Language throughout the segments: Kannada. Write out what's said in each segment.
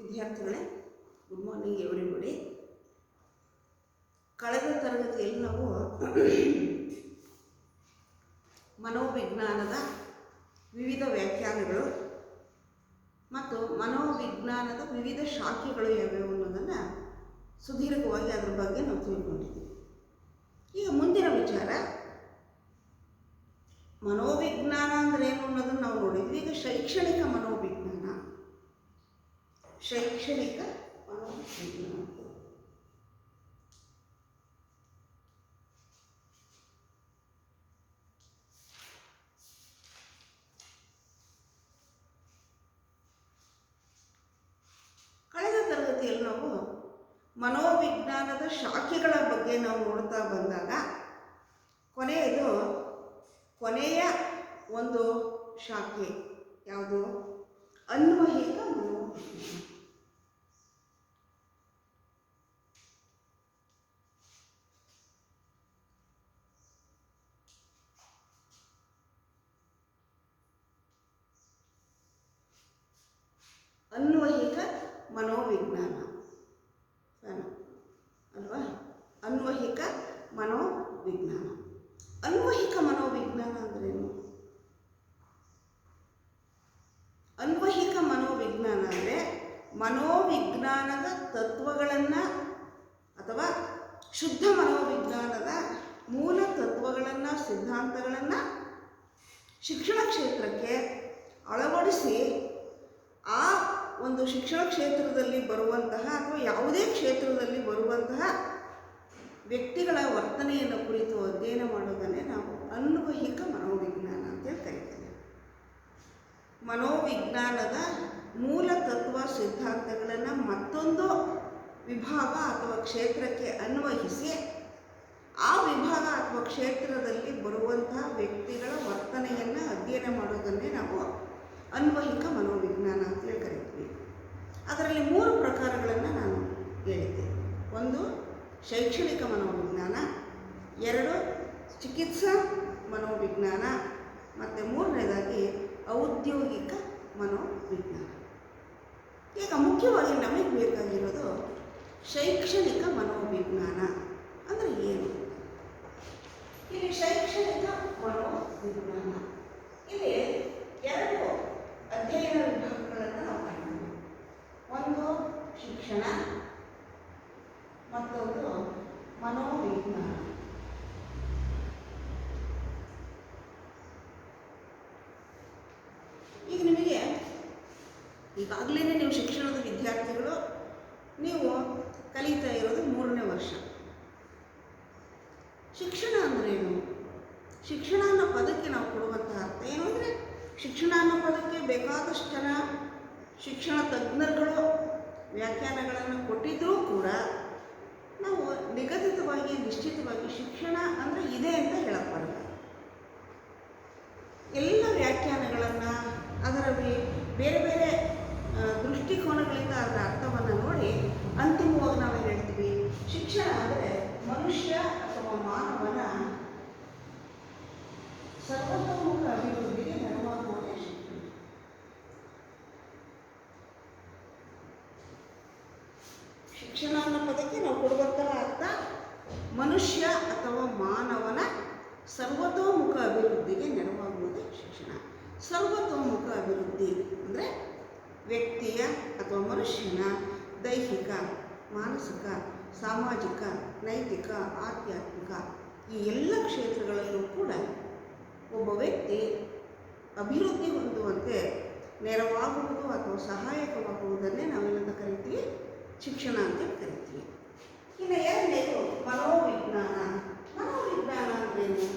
ವಿದ್ಯಾರ್ಥಿಗಳೇ, ಗುಡ್ ಮಾರ್ನಿಂಗ್ ಎವ್ರಿಬಡಿ. ಕಳೆದ ತರಗತಿಯಲ್ಲಿ ನಾವು ಮನೋವಿಜ್ಞಾನದ ವಿವಿಧ ವ್ಯಾಖ್ಯಾನಗಳು ಮತ್ತು ಮನೋವಿಜ್ಞಾನದ ವಿವಿಧ ಶಾಖೆಗಳು ಯಾವ್ಯಾವು ಅನ್ನೋದನ್ನು ಸುದೀರ್ಘವಾಗಿ ಅದರ ಬಗ್ಗೆ ನಾವು ತಿಳ್ಕೊಂಡಿದ್ದೀವಿ. ಈಗ ಮುಂದಿನ ವಿಚಾರ ಮನೋವಿಜ್ಞಾನ ಅಂದರೆ ಏನು ಅನ್ನೋದನ್ನು ನಾವು ನೋಡಿದ್ವಿ. ಈಗ ಶೈಕ್ಷಣಿಕ ಮನೋವಿಜ್ಞಾನ, ಶೈಕ್ಷಣಿಕ ಮನೋವಿಜ್ಞಾನ. ಕಳೆದ ತರಗತಿಯಲ್ಲಿ ನಾವು ಮನೋವಿಜ್ಞಾನದ ಶಾಖೆಗಳ ಬಗ್ಗೆ ನಾವು ನೋಡ್ತಾ ಬಂದಾಗ ಕೊನೆಯ ಒಂದು ಶಾಖೆ ಯಾವುದು? ಅನ್ವಯಿಕ ಮನೋವಿಜ್ಞಾನ. ಅನ್ವಯಿಕ ಮನೋವಿಜ್ಞಾನ ಅಲ್ವಾ? ಅನ್ವಯಿಕ ಮನೋವಿಜ್ಞಾನ. ಅನ್ವಯಿಕ ಮನೋವಿಜ್ಞಾನ ಅಂದ್ರೇನು? ಅನ್ವಯಿಕ ಮನೋವಿಜ್ಞಾನ ಅಂದರೆ ಮನೋವಿಜ್ಞಾನದ ತತ್ವಗಳನ್ನು ಅಥವಾ ಶುದ್ಧ ಮನೋವಿಜ್ಞಾನದ ಮೂಲ ತತ್ವಗಳನ್ನು, ಸಿದ್ಧಾಂತಗಳನ್ನು ಶಿಕ್ಷಣ ಕ್ಷೇತ್ರಕ್ಕೆ ಅಳವಡಿಸಿ ಆ ಒಂದು ಶಿಕ್ಷಣ ಕ್ಷೇತ್ರದಲ್ಲಿ ಬರುವಂತಹ ಅಥವಾ ಯಾವುದೇ ಕ್ಷೇತ್ರದಲ್ಲಿ ಬರುವಂತಹ ವ್ಯಕ್ತಿಗಳ ವರ್ತನೆಯನ್ನು ಕುರಿತು ಅಧ್ಯಯನ ಮಾಡೋದನ್ನೇ ನಾವು ಅನ್ವಯಿಕ ಮನೋವಿಜ್ಞಾನ ಅಂತೇಳಿ ಕರಿತೀವಿ. ಮನೋವಿಜ್ಞಾನದ ಮೂಲ ತತ್ವ ಸಿದ್ಧಾಂತಗಳನ್ನು ಮತ್ತೊಂದು ವಿಭಾಗ ಅಥವಾ ಕ್ಷೇತ್ರಕ್ಕೆ ಅನ್ವಯಿಸಿ ಆ ವಿಭಾಗ ಅಥವಾ ಕ್ಷೇತ್ರದಲ್ಲಿ ಬರುವಂತಹ ವ್ಯಕ್ತಿಗಳ ವರ್ತನೆಯನ್ನು ಅಧ್ಯಯನ ಮಾಡೋದನ್ನೇ ನಾವು ಅನ್ವಯಿಕ ಮನೋವಿಜ್ಞಾನ ಅಂತೇಳಿ ಕರಿತೀವಿ. ಅದರಲ್ಲಿ 3 ಪ್ರಕಾರಗಳನ್ನು ನಾನು ಹೇಳಿದ್ದೆ. 1 ಶೈಕ್ಷಣಿಕ ಮನೋವಿಜ್ಞಾನ, 2 ಚಿಕಿತ್ಸಾ ಮನೋವಿಜ್ಞಾನ ಮತ್ತು 3ನೇದಾಗಿ ಔದ್ಯೋಗಿಕ ಮನೋವಿಜ್ಞಾನ. ಈಗ ಮುಖ್ಯವಾಗಿ ನಮಗೆ ಬೇಕಾಗಿರೋದು ಶೈಕ್ಷಣಿಕ ಮನೋವಿಜ್ಞಾನ ಅಂದರೆ ಏನು? ಇಲ್ಲಿ ಶೈಕ್ಷಣಿಕ ಮನೋವಿಜ್ಞಾನ ಇಲ್ಲಿ 2 ಅಧ್ಯಯನ ವಿಭಾಗಗಳನ್ನು ನಾವು ಕಾಣ್ತೀವಿ. 1 ಶಿಕ್ಷಣ, ಮತ್ತೊಂದು ಮನೋವಿಜ್ಞಾನ. ಈಗ ನಿಮಗೆ ಈಗಾಗಲೇ ನೀವು ಶಿಕ್ಷಣದ ವಿದ್ಯಾರ್ಥಿಗಳು, ನೀವು ಕಲಿತಾ ಇರೋದು 3ನೇ ವರ್ಷ. ಶಿಕ್ಷಣ ಅಂದ್ರೇನು? ಶಿಕ್ಷಣ ಅನ್ನೋ ಪದಕ್ಕೆ ನಾವು ಕೊಡುವಂತಹ ಅರ್ಥ ಏನು ಅಂದರೆ, ಶಿಕ್ಷಣ ಅನ್ನೋ ಪದಕ್ಕೆ ಬೇಕಾದಷ್ಟು ಜನ ಶಿಕ್ಷಣ ತಜ್ಞರುಗಳು ವ್ಯಾಖ್ಯಾನಗಳನ್ನು ಕೊಟ್ಟಿದ್ದರೂ ಕೂಡ ನಾವು ನಿಗದಿತವಾಗಿ ನಿಶ್ಚಿತವಾಗಿ ಶಿಕ್ಷಣ ಅಂದರೆ ಇದೆ ಅಂತ ಹೇಳಬಾರದು. ಎಲ್ಲ ವ್ಯಾಖ್ಯಾನಗಳನ್ನು ಅದರ ಬೇರೆ ಬೇರೆ ದೃಷ್ಟಿಕೋನಗಳಿಂದ ಅದರ ಅರ್ಥವನ್ನು ನೋಡಿ ಅಂತಿಮವಾಗಿ ನಾವು ಹೇಳ್ತೀವಿ ಶಿಕ್ಷಣ ಅಂದರೆ ಮನುಷ್ಯ ಅಥವಾ ಮಾನವನ ಸರ್ವತೋಮುಖ ಅಭಿವೃದ್ಧಿಗೆ ನೆರವಾಗುವುದೇ ಶಿಕ್ಷಣ. ಶಿಕ್ಷಣ ಅನ್ನೋ ಪದಕ್ಕೆ ನಾವು ಕೊಡುವಂತಹ ಅರ್ಥ ಮನುಷ್ಯ ಅಥವಾ ಮಾನವನ ಸರ್ವತೋಮುಖ ಅಭಿವೃದ್ಧಿಗೆ ನೆರವಾಗುವುದೇ ಶಿಕ್ಷಣ. ಸರ್ವತೋಮುಖ ಅಭಿವೃದ್ಧಿ ಅಂದರೆ ವ್ಯಕ್ತಿಯ ಅಥವಾ ಮನುಷ್ಯನ ದೈಹಿಕ, ಮಾನಸಿಕ, ಸಾಮಾಜಿಕ, ನೈತಿಕ, ಆಧ್ಯಾತ್ಮಿಕ ಈ ಎಲ್ಲ ಕ್ಷೇತ್ರಗಳಲ್ಲೂ ಕೂಡ ಒಬ್ಬ ವ್ಯಕ್ತಿ ಅಭಿವೃದ್ಧಿ ಹೊಂದುವಂತೆ ನೆರವಾಗುವುದು ಅಥವಾ ಸಹಾಯಕವಾಗುವುದನ್ನೇ ನಾವೇನಂತ ಕರಿತೀವಿ? ಶಿಕ್ಷಣ ಅಂತ ಕರಿತೀವಿ. ಇನ್ನು 2ನೇದು ಮನೋವಿಜ್ಞಾನ. ಮನೋವಿಜ್ಞಾನ ಅಂದ್ರೇನು?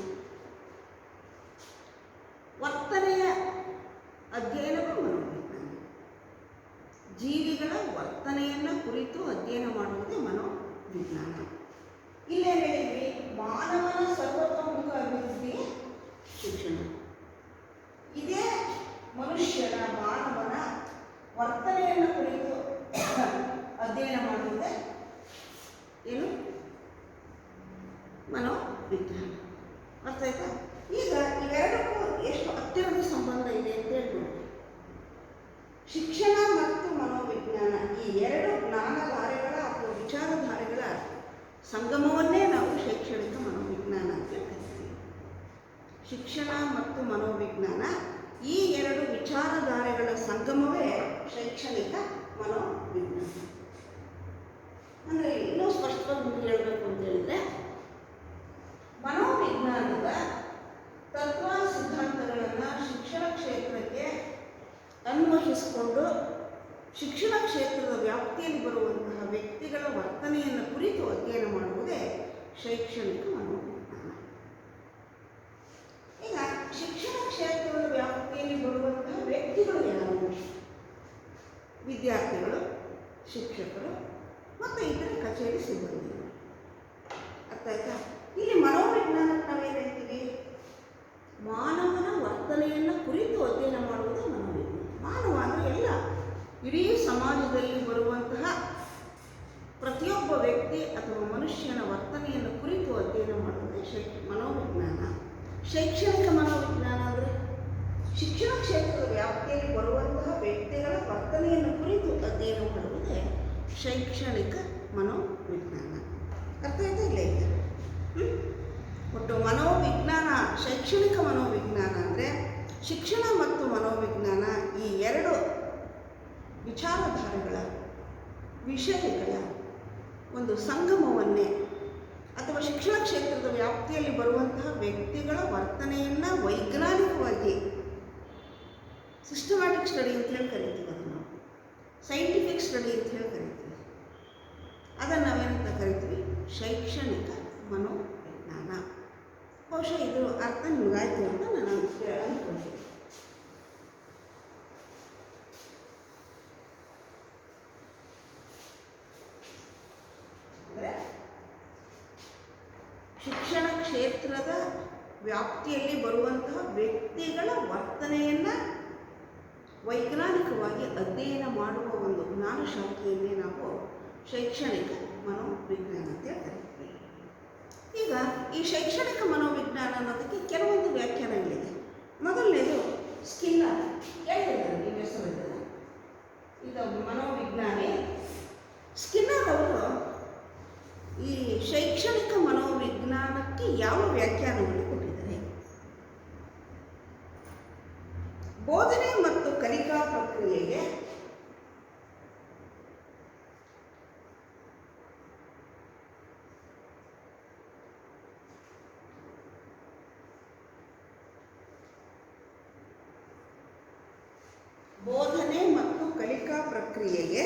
ವರ್ತನೆಯ ಅಧ್ಯಯನವೂ ಮನೋವಿಜ್ಞಾನ. ಜೀವಿಗಳ ವರ್ತನೆಯನ್ನು ಕುರಿತು ಅಧ್ಯಯನ ಮಾಡುವುದೇ ಮನೋವಿಜ್ಞಾನ. ಇಲ್ಲೇನು ಹೇಳಿದ್ವಿ? ಮಾನವನ ಸರ್ವತೋಮುಖ ಅಭಿವೃದ್ಧಿಗೆ ಶಿಕ್ಷಣ. ಇದೇ ಮನುಷ್ಯನ, ಮಾನವನ ವರ್ತನೆಯನ್ನು ಕುರಿತು ಅಧ್ಯಯನ ಮಾಡುವುದೇ ಏನು? ಮನೋವಿಜ್ಞಾನ. ಅರ್ಥ ಆಯ್ತಾ? ಈಗ ಇವೆರಡಕ್ಕೂ ಎಷ್ಟು ಹತ್ತಿರದ ಸಂಬಂಧ ಇದೆ ಅಂತ ಹೇಳ್ಬೋದು. ಶಿಕ್ಷಣ ಮತ್ತು ಮನೋವಿಜ್ಞಾನ ಎರಡು ಜ್ಞಾನಧಾರೆಗಳ ಅಥವಾ ವಿಚಾರಧಾರೆಗಳ ಸಂಗಮವನ್ನೇ ನಾವು ಶೈಕ್ಷಣಿಕ ಮನೋವಿಜ್ಞಾನ ಅಂತ ಕರಿತೀವಿ. ಶಿಕ್ಷಣ ಮತ್ತು ಮನೋವಿಜ್ಞಾನ ಈ ಎರಡು ವಿಚಾರಧಾರೆಗಳ ಸಂಗಮವೇ ಶೈಕ್ಷಣಿಕ ಮನೋವಿಜ್ಞಾನ. ಅಂದರೆ ಇನ್ನೂ ಸ್ಪಷ್ಟವಾಗಿ ಹೇಳಬೇಕು ಅಂತ ಹೇಳಿದರೆ, ಮನೋವಿಜ್ಞಾನದ ತತ್ವ ಸಿದ್ಧಾಂತಗಳನ್ನು ಶಿಕ್ಷಣ ಕ್ಷೇತ್ರಕ್ಕೆ ಅನ್ವಯಿಸಿಕೊಂಡು ಶಿಕ್ಷಣ ಕ್ಷೇತ್ರದ ವ್ಯಾಪ್ತಿಯಲ್ಲಿ ಬರುವಂತಹ ವ್ಯಕ್ತಿಗಳ ವರ್ತನೆಯನ್ನು ಕುರಿತು ಅಧ್ಯಯನ ಮಾಡುವುದೇ ಶೈಕ್ಷಣಿಕ ಮನೋವಿಜ್ಞಾನ. ಈಗ ಶಿಕ್ಷಣ ಕ್ಷೇತ್ರದ ವ್ಯಾಪ್ತಿಯಲ್ಲಿ ಬರುವಂತಹ ವ್ಯಕ್ತಿಗಳು ಯಾರು? ವಿದ್ಯಾರ್ಥಿಗಳು, ಶಿಕ್ಷಕರು ಮತ್ತು ಇತರ ಕಚೇರಿ ಸಿಬ್ಬಂದಿಗಳು. ಅರ್ಥ ಆಯ್ತಾ? ಇಲ್ಲಿ ಮನೋವಿಜ್ಞಾನಕ್ಕೆ ನಾವೇನು ಹೇಳ್ತೀವಿ? ಮಾನವನ ವರ್ತನೆಯನ್ನು ಕುರಿತು ಅಧ್ಯಯನ ಮಾಡುವುದು ಮನೋವಿಜ್ಞಾನ. ಮಾನವ ಅಂದರೆ ಎಲ್ಲ, ಇಡೀ ಸಮಾಜದಲ್ಲಿ ಬರುವಂತಹ ಪ್ರತಿಯೊಬ್ಬ ವ್ಯಕ್ತಿ ಅಥವಾ ಮನುಷ್ಯನ ವರ್ತನೆಯನ್ನು ಕುರಿತು ಅಧ್ಯಯನ ಮಾಡುವುದೇ ಮನೋವಿಜ್ಞಾನ. ಶೈಕ್ಷಣಿಕ ಮನೋವಿಜ್ಞಾನ ಅಂದರೆ ಶಿಕ್ಷಣ ಕ್ಷೇತ್ರದ ವ್ಯಾಪ್ತಿಯಲ್ಲಿ ಬರುವಂತಹ ವ್ಯಕ್ತಿಗಳ ವರ್ತನೆಯನ್ನು ಕುರಿತು ಅಧ್ಯಯನ ಮಾಡುವುದೇ ಶೈಕ್ಷಣಿಕ ಮನೋವಿಜ್ಞಾನ. ಅರ್ಥ ಆಯ್ತಾ ಇಲ್ಲ? ಈಗ ಒಟ್ಟು ಮನೋವಿಜ್ಞಾನ, ಶೈಕ್ಷಣಿಕ ಮನೋವಿಜ್ಞಾನ ಅಂದರೆ ಶಿಕ್ಷಣ ಮತ್ತು ಮನೋವಿಜ್ಞಾನ ಈ ಎರಡು ವಿಚಾರಧಾರೆಗಳ ವಿಷಯಗಳ ಒಂದು ಸಂಗಮವನ್ನೇ, ಅಥವಾ ಶಿಕ್ಷಣ ಕ್ಷೇತ್ರದ ವ್ಯಾಪ್ತಿಯಲ್ಲಿ ಬರುವಂತಹ ವ್ಯಕ್ತಿಗಳ ವರ್ತನೆಯನ್ನು ವೈಜ್ಞಾನಿಕವಾಗಿ ಸಿಸ್ಟಮ್ಯಾಟಿಕ್ ಸ್ಟಡಿ ಅಂತ ಹೇಳಿ ಕರಿತೀವಿ. ಅದನ್ನು ನಾವು ಸೈಂಟಿಫಿಕ್ ಸ್ಟಡಿ ಅಂತ ಹೇಳಿ ಕರಿತೀವಿ. ಅದನ್ನು ನಾವೇನಂತ ಕರಿತೀವಿ? ಶೈಕ್ಷಣಿಕ ಮನೋವಿಜ್ಞಾನ. ಬಹುಶಃ ಇದು ಅರ್ಥ ನಿಮಗಾಯ್ತು ಅಂತ ನಾನು ಅಂದ್ಕೊಳ್ತೀನಿ. ಅಂದರೆ ಶಿಕ್ಷಣ ಕ್ಷೇತ್ರದ ವ್ಯಾಪ್ತಿಯಲ್ಲಿ ಬರುವಂತಹ ವ್ಯಕ್ತಿಗಳ ವರ್ತನೆಯನ್ನು ವೈಜ್ಞಾನಿಕವಾಗಿ ಅಧ್ಯಯನ ಮಾಡುವ ಒಂದು ಜ್ಞಾನ ಶಾಖೆಯನ್ನೇ ನಾವು ಶೈಕ್ಷಣಿಕ ಮನೋವಿಜ್ಞಾನ ಅಂತ ಕರಿತೀವಿ. ಈಗ ಈ ಶೈಕ್ಷಣಿಕ ಮನೋವಿಜ್ಞಾನ ಅನ್ನೋದಕ್ಕೆ ಕೆಲವೊಂದು ವ್ಯಾಖ್ಯಾನಗಳಿದೆ. ಮೊದಲನೇದು ಸ್ಕಿನ್ನರ್. ಹೇಳಿದ್ದಾರೆ ನೀವು ಹೆಸರಿದ್ದಾರೆ, ಇದು ಮನೋವಿಜ್ಞಾನಿ ಸ್ಕಿನ್ನರ್ ಅವರು ಈ ಶೈಕ್ಷಣಿಕ ಮನೋವಿಜ್ಞಾನಕ್ಕೆ ಯಾವ ವ್ಯಾಖ್ಯಾನವನ್ನು ಕೊಟ್ಟಿದ್ದಾರೆ? ಬೋಧನೆ ಮತ್ತು ಕಲಿಕಾ ಪ್ರಕ್ರಿಯೆಗೆ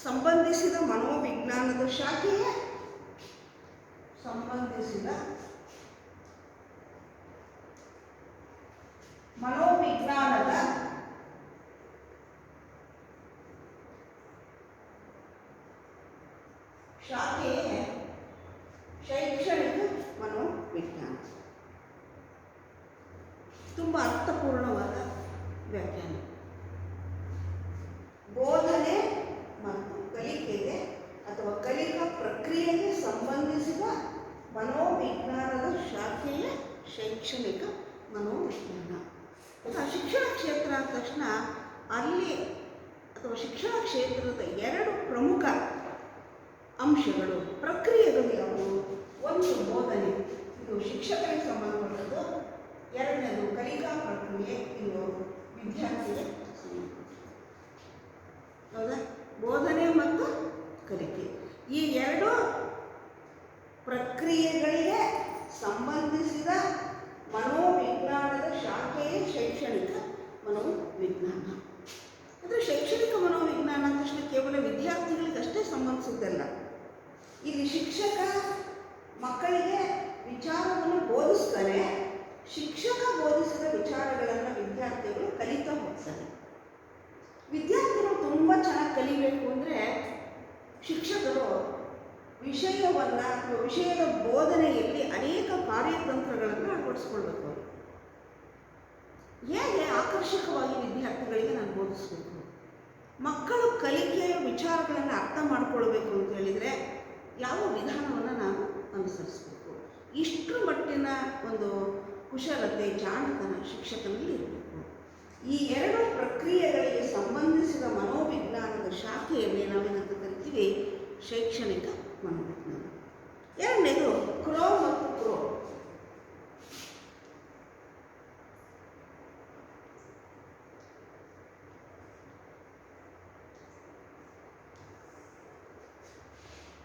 ಸಂಬಂಧಿಸಿದ ಮನೋವಿಜ್ಞಾನದ ಶಾಖೆಯೇ ಸಂಬಂಧಿಸಿದ ಮನೋವಿಜ್ಞಾನದ ಶಾಖೆಯೇ ಶೈಕ್ಷಣಿಕ ಮನೋವಿಜ್ಞಾನ. ತುಂಬ ಅರ್ಥಪೂರ್ಣವಾದ ವ್ಯಾಖ್ಯಾನ. ಬೋಧನೆ ಮತ್ತು ಕಲಿಕೆಗೆ ಅಥವಾ ಕಲಿಕಾ ಪ್ರಕ್ರಿಯೆಗೆ ಸಂಬಂಧಿಸಿದ ಮನೋವಿಜ್ಞಾನದ ಶಾಖೆಯ ಶೈಕ್ಷಣಿಕ ಮನೋವಿಜ್ಞಾನ. ಶಿಕ್ಷಣ ಕ್ಷೇತ್ರ ಅಂದ ತಕ್ಷಣ ಅಲ್ಲಿ ಅಥವಾ ಶಿಕ್ಷಣ ಕ್ಷೇತ್ರದ ಎರಡು ಪ್ರಮುಖ ಅಂಶಗಳು, ಪ್ರಕ್ರಿಯೆಗಳು ಯಾವುವು? ಒಂದು ಬೋಧನೆ, ಇದು ಶಿಕ್ಷಕರಿಗೆ ಸಂಬಂಧಪಟ್ಟದ್ದು. ಎರಡನೇದು ಕಲಿಕಾ ಪ್ರಕ್ರಿಯೆ, ಇದು ವಿದ್ಯಾರ್ಥಿಗೆ ಹೌದಾ? ಬೋಧನೆ ಮತ್ತು ಕಲಿಕೆ ಈ ಎರಡು ಪ್ರಕ್ರಿಯೆಗಳಿಗೆ ಸಂಬಂಧಿಸಿದ ಮನೋವಿಜ್ಞಾನದ ಶಾಖೆಯೇ ಶೈಕ್ಷಣಿಕ ಮನೋವಿಜ್ಞಾನ. ಅಂದರೆ ಶೈಕ್ಷಣಿಕ ಮನೋವಿಜ್ಞಾನ ಅಂದ ತಕ್ಷಣ ಕೇವಲ ವಿದ್ಯಾರ್ಥಿಗಳಿಗಷ್ಟೇ ಸಂಬಂಧಿಸಿದ್ದಲ್ಲ. ಇಲ್ಲಿ ಶಿಕ್ಷಕ ಮಕ್ಕಳಿಗೆ ವಿಚಾರವನ್ನು ಬೋಧಿಸ್ತಾರೆ, ಶಿಕ್ಷಕ ಬೋಧಿಸಿದ ವಿಚಾರಗಳನ್ನು ವಿದ್ಯಾರ್ಥಿಗಳು ಕಲಿತಾ ಹೋಗ್ತಾರೆ. ವಿದ್ಯಾರ್ಥಿಗಳು ತುಂಬ ಚೆನ್ನಾಗಿ ಕಲಿಬೇಕು ಅಂದರೆ ಶಿಕ್ಷಕರು ವಿಷಯವನ್ನು ಅಥವಾ ವಿಷಯದ ಬೋಧನೆಯಲ್ಲಿ ಅನೇಕ ಕಾರ್ಯತಂತ್ರಗಳನ್ನು ಅಳವಡಿಸ್ಕೊಳ್ಬೇಕು. ಹೇಗೆ ಆಕರ್ಷಕವಾಗಿ ವಿದ್ಯಾರ್ಥಿಗಳಿಗೆ ನಾನು ಬೋಧಿಸಬೇಕು, ಮಕ್ಕಳು ಕಲಿಕೆಯ ವಿಚಾರಗಳನ್ನು ಅರ್ಥ ಮಾಡಿಕೊಳ್ಬೇಕು ಅಂತ ಹೇಳಿದರೆ ಯಾವ ವಿಧಾನವನ್ನು ನಾನು ಅನುಸರಿಸಬೇಕು, ಇಷ್ಟರ ಮಟ್ಟಿನ ಒಂದು ಕುಶಲತೆ, ಜಾಣತನ ಶಿಕ್ಷಕನಲ್ಲಿ ಇರಬೇಕು. ಈ ಎರಡು ಪ್ರಕ್ರಿಯೆಗಳಿಗೆ ಸಂಬಂಧಿಸಿದ ಮನೋವಿಜ್ಞಾನದ ಶಾಖೆಯಲ್ಲಿ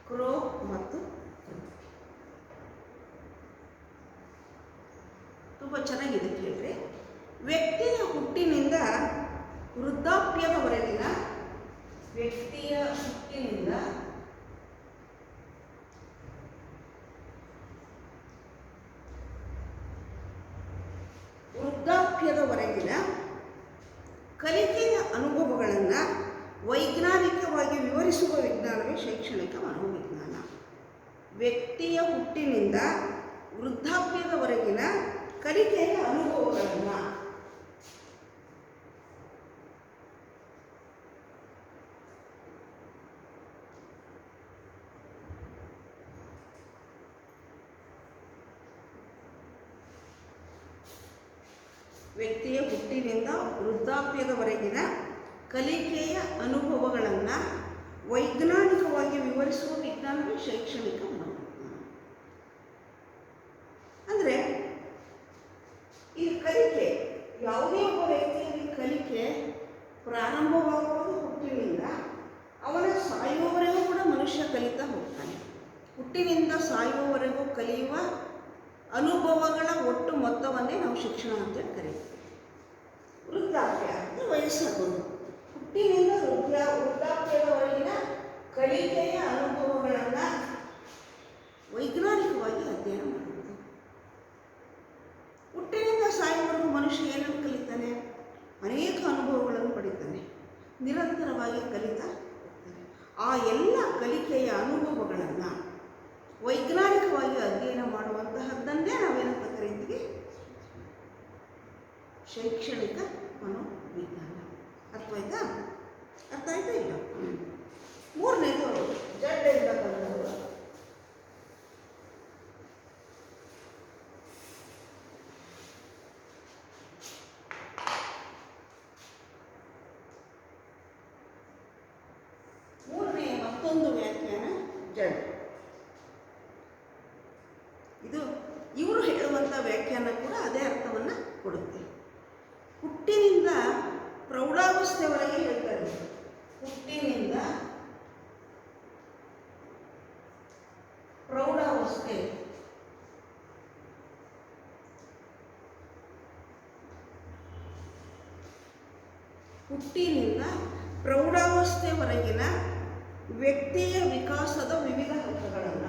ಕ್ರೋ ಮತ್ತು ತುಂಬ ಚೆನ್ನಾಗಿದೆ ಕೇಳ್ರಿ. ವ್ಯಕ್ತಿಯ ಹುಟ್ಟಿನಿಂದ ವೃದ್ಧಾಪ್ಯದವರೆಗಿನ ಕಲಿಕೆಯ ಅನುಭವಗಳನ್ನು ವೈಜ್ಞಾನಿಕವಾಗಿ ವಿವರಿಸುವ ವಿಜ್ಞಾನವೇ ಶೈಕ್ಷಣಿಕ ಮನೋವಿಜ್ಞಾನ. ವ್ಯಕ್ತಿಯ ಹುಟ್ಟಿನಿಂದ ವೃದ್ಧಾಪ್ಯದವರೆಗಿನ ಕಲಿಕೆಯ ಅನುಭವಗಳನ್ನು ವ್ಯಕ್ತಿಯ ಹುಟ್ಟಿನಿಂದ ವೃದ್ಧಾಪ್ಯದವರೆಗಿನ ಕಲಿಕೆಯ ಅನುಭವಗಳನ್ನು ವೈಜ್ಞಾನಿಕವಾಗಿ ವಿವರಿಸುವ ವಿಜ್ಞಾನವೇ ಶೈಕ್ಷಣಿಕ ಮನೋವಿಜ್ಞಾನ. ಅಂದರೆ ಈ ಕಲಿಕೆ, ಯಾವುದೇ ಒಬ್ಬ ವ್ಯಕ್ತಿಯಲ್ಲಿ ಕಲಿಕೆ ಪ್ರಾರಂಭವಾಗುವುದು ಹುಟ್ಟಿನಿಂದ ಅವನ ಸಾಯುವವರೆಗೂ ಕೂಡ ಮನುಷ್ಯ ಕಲಿತಾ ಹೋಗ್ತಾನೆ. ಹುಟ್ಟಿನಿಂದ ಸಾಯುವವರೆಗೂ ಕಲಿಯುವ ಅನುಭವಗಳ ಒಟ್ಟು ಮೊತ್ತವನ್ನೇ ನಾವು ಶಿಕ್ಷಣ ಅಂತೇಳಿ ಕರೀತೀವಿ. ವೃದ್ಧಾಪ್ಯ ಅಂದರೆ ವಯಸ್ಸಾಗೋದು. ಹುಟ್ಟಿನಿಂದ ವೃದ್ಧಾಪ್ಯದವರೆಗಿನ ಕಲಿಕೆಯ ಅನುಭವಗಳನ್ನು ವೈಜ್ಞಾನಿಕವಾಗಿ ಅಧ್ಯಯನ ಮಾಡುವುದು. ಹುಟ್ಟಿನಿಂದ ಸಾಯುವವರೆಗೂ ಮನುಷ್ಯ ಏನನ್ನು ಕಲಿತಾನೆ? ಅನೇಕ ಅನುಭವಗಳನ್ನು ಪಡಿತಾನೆ, ನಿರಂತರವಾಗಿ ಕಲಿತಾ ಹೋಗ್ತಾನೆ. ಆ ಎಲ್ಲ ಕಲಿಕೆಯ ಅನುಭವಗಳನ್ನು ವೈಜ್ಞಾನಿಕವಾಗಿ ಅಧ್ಯಯನ ಮಾಡುವಂತಹದ್ದನ್ನೇ ನಾವೇನಂತ ಕರೀತೀವಿ? ಶೈಕ್ಷಣಿಕ ಮನೋವಿಜ್ಞಾನ. ಅರ್ಥ ಆಯ್ತಾ? ಅರ್ಥ ಆಯ್ತಾ ಇಲ್ಲ? ಮೂರನೇದು ಜಡ್ ಅಂತ ಬಂದವರು. ಮೂರನೆಯ ಮತ್ತೊಂದು ವ್ಯಾಖ್ಯಾನ ಜಡ್. ಇದು ಇವರು ಹೇಳುವಂಥ ವ್ಯಾಖ್ಯಾನ ಕೂಡ ಅದೇ ಅರ್ಥವನ್ನು ಕೊಡುತ್ತೆ. ಹುಟ್ಟಿನಿಂದ ಪ್ರೌಢಾವಸ್ಥೆವರೆಗೆ ಹೇಳ್ತಾರೆ. ಹುಟ್ಟಿನಿಂದ ಪ್ರೌಢಾವಸ್ಥೆ, ಹುಟ್ಟಿನಿಂದ ಪ್ರೌಢಾವಸ್ಥೆವರೆಗಿನ ವ್ಯಕ್ತಿಯ ವಿಕಾಸದ ವಿವಿಧ ಹಂತಗಳನ್ನು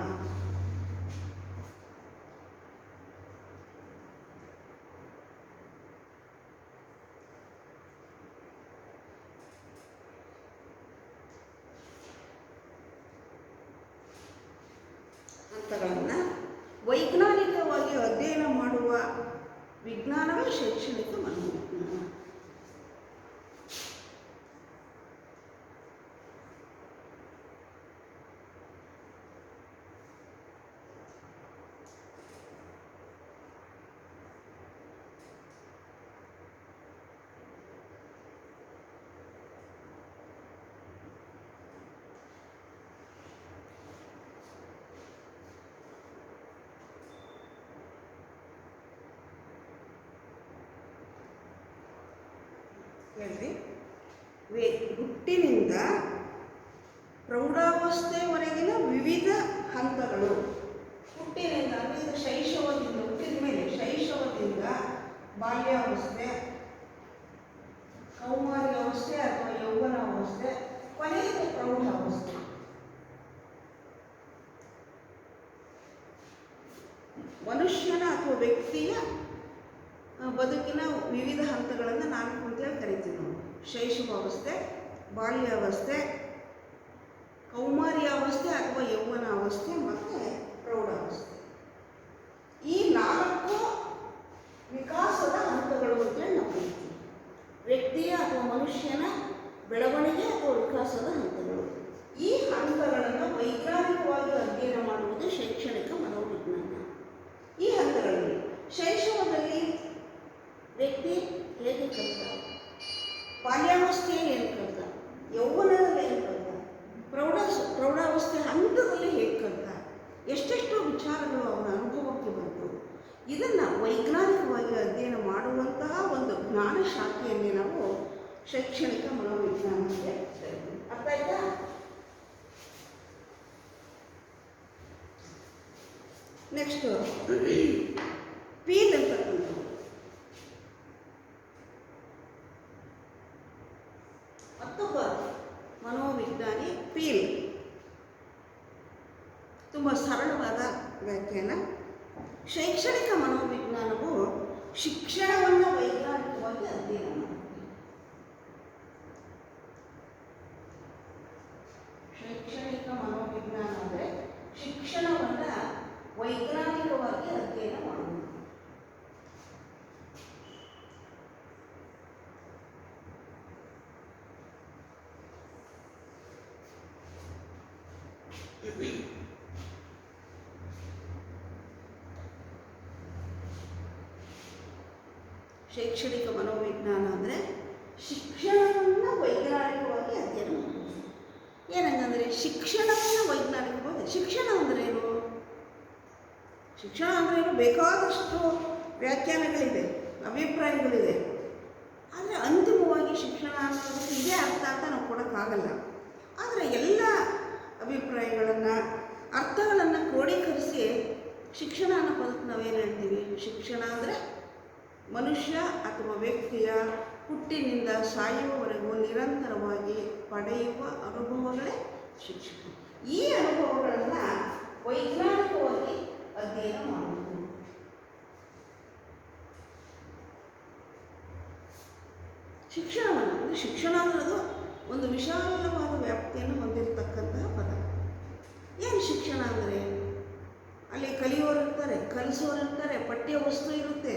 ವೈಜ್ಞಾನಿಕವಾಗಿ ಅಧ್ಯಯನ ಮಾಡುವ ವಿಜ್ಞಾನವೇ ಶೈಕ್ಷಣಿಕ ಮನೋವಿಜ್ಞಾನ. ಹುಟ್ಟಿನಿಂದ ಪ್ರೌಢಾವಸ್ಥೆವರೆಗಿನ ವಿವಿಧ ಹಂತಗಳು. ಹುಟ್ಟಿನಿಂದ ಅಂದರೆ ಶೈಶವದಿಂದ, ಹುಟ್ಟಿದ ಮೇಲೆ ಶೈಶವದಿಂದ ಬಾಲ್ಯಾವಸ್ಥೆ, ಕೌಮಾರ್ಯಾವಸ್ಥೆ ಅಥವಾ ಯೌವನಾವಸ್ಥೆ, ಕೊನೆಯ ಪ್ರೌಢಾವಸ್ಥೆ. ಮನುಷ್ಯನ ಅಥವಾ ವ್ಯಕ್ತಿಯ ಬದುಕಿನ ವಿವಿಧ ಹಂತಗಳನ್ನು 4 ಅಂತೇಳಿ ಕರಿತೀವಿ ನಾವು. ಶೈಶವಾವಸ್ಥೆ, ಬಾಲ್ಯಾವಸ್ಥೆ, ಕೌಮಾರ್ಯಾವಸ್ಥೆ ಅಥವಾ ಯೌವನಾವಸ್ಥೆ ಮತ್ತು ಪ್ರೌಢಾವಸ್ಥೆ. ಈ 4 ವಿಕಾಸದ ಹಂತಗಳು ಅಂತೇಳಿ ನಾವು ಕರಿತೀವಿ. ವ್ಯಕ್ತಿಯ ಅಥವಾ ಮನುಷ್ಯನ ಬೆಳವಣಿಗೆ ಅಥವಾ ವಿಕಾಸದ ಹಂತಗಳು. ಈ ಹಂತಗಳನ್ನು ವೈಜ್ಞಾನಿಕವಾಗಿ ಅಧ್ಯಯನ ಮಾಡುವುದು ಶೈಕ್ಷಣಿಕ ಮನೋವಿಜ್ಞಾನ. ಈ ಹಂತಗಳಲ್ಲಿ ಶೈಶವದಲ್ಲಿ ವ್ಯಕ್ತಿ ಹೇಗೆ ಕಲಿತ, ಬಾಲ್ಯಾವಸ್ಥೆಯಲ್ಲಿ ಏನು ಕಲಿತ, ಯೌವನದಲ್ಲಿ ಏನು ಕಲಿತ, ಪ್ರೌಢಾವಸ್ಥೆ ಹಂತದಲ್ಲಿ ಹೇಗೆ ಕಲಿತ, ಎಷ್ಟೆಷ್ಟು ವಿಚಾರಗಳು ಅವನ ಅನುಭವಕ್ಕೆ ಬಂತು, ಇದನ್ನು ವೈಜ್ಞಾನಿಕವಾಗಿ ಅಧ್ಯಯನ ಮಾಡುವಂತಹ ಒಂದು ಜ್ಞಾನ ಶಾಖೆಯನ್ನೇ ನಾವು ಶೈಕ್ಷಣಿಕ ಮನೋವಿಜ್ಞಾನ ಅಂತ ಹೇಳ್ತೀವಿ. ಅರ್ಥ ಆಯ್ತಾ? ನೆಕ್ಸ್ಟು ಪೀಲ್ ಅಂತಕ್ಕಂಥದ್ದು. ಮತ್ತೊಬ್ಬ ಮನೋವಿಜ್ಞಾನಿ ಪೀಲ್ ತುಂಬ ಸರಳವಾದ ವ್ಯಾಖ್ಯಾನ. ಶೈಕ್ಷಣಿಕ ಮನೋವಿಜ್ಞಾನವು ಶಿಕ್ಷಣವನ್ನು ವೈಜ್ಞಾನಿಕವಾಗಿ ಅಧ್ಯಯನ ಮಾಡುತ್ತೆ. ಶೈಕ್ಷಣಿಕ ಮನೋವಿಜ್ಞಾನ ಅಂದರೆ ಶಿಕ್ಷಣವನ್ನು ವೈಜ್ಞಾನಿಕವಾಗಿ ಅಧ್ಯಯನ ಮಾಡುವುದು. ಶೈಕ್ಷಣಿಕ ಮನೋವಿಜ್ಞಾನ ಅಂದರೆ ಶಿಕ್ಷಣವನ್ನು ವೈಜ್ಞಾನಿಕವಾಗಿ ಅಧ್ಯಯನ ಮಾಡುವುದು. ಏನಂದರೆ ಶಿಕ್ಷಣವನ್ನು ವೈಜ್ಞಾನಿಕವಾಗಿ, ಶಿಕ್ಷಣ ಅಂದ್ರೇನು, ಶಿಕ್ಷಣ ಅಂದ್ರೇನು ಬೇಕಾದಷ್ಟು ವ್ಯಾಖ್ಯಾನಗಳಿದೆ, ಅಭಿಪ್ರಾಯಗಳಿದೆ. ಆದರೆ ಅಂತಿಮವಾಗಿ ಶಿಕ್ಷಣ ಅನ್ನೋದಕ್ಕೆ ಇದೇ ಅರ್ಥ ಅಂತ ನಾವು ಕೊಡೋಕ್ಕಾಗಲ್ಲ. ಆದರೆ ಎಲ್ಲ ಅಭಿಪ್ರಾಯಗಳನ್ನು, ಅರ್ಥಗಳನ್ನು ಕ್ರೋಢೀಕರಿಸಿ ಶಿಕ್ಷಣ ಅನ್ನೋ ಪದಕ್ಕೆ ನಾವೇನು ಹೇಳ್ತೀವಿ? ಶಿಕ್ಷಣ ಅಂದರೆ ಮನುಷ್ಯ ಅಥವಾ ವ್ಯಕ್ತಿಯ ಹುಟ್ಟಿನಿಂದ ಸಾಯುವವರೆಗೂ ನಿರಂತರವಾಗಿ ಪಡೆಯುವ ಅನುಭವಗಳೇ ಶಿಕ್ಷಣ. ಈ ಅನುಭವಗಳನ್ನು ವೈಜ್ಞಾನಿಕವಾಗಿ ಅಧ್ಯಯನ ಮಾಡುವುದು. ಶಿಕ್ಷಣವನ್ನು ಅಂದರೆ ಶಿಕ್ಷಣ ಅನ್ನೋದು ಒಂದು ವಿಶಾಲವಾದ ವ್ಯಾಪ್ತಿಯನ್ನು ಹೊಂದಿರತಕ್ಕಂತಹ ಪದ. ಏನು ಶಿಕ್ಷಣ ಅಂದರೆ? ಅಲ್ಲಿ ಕಲಿಯೋರು ಇರ್ತಾರೆ, ಕಲಿಸೋರು ಇರ್ತಾರೆ, ಪಠ್ಯ ವಸ್ತು ಇರುತ್ತೆ,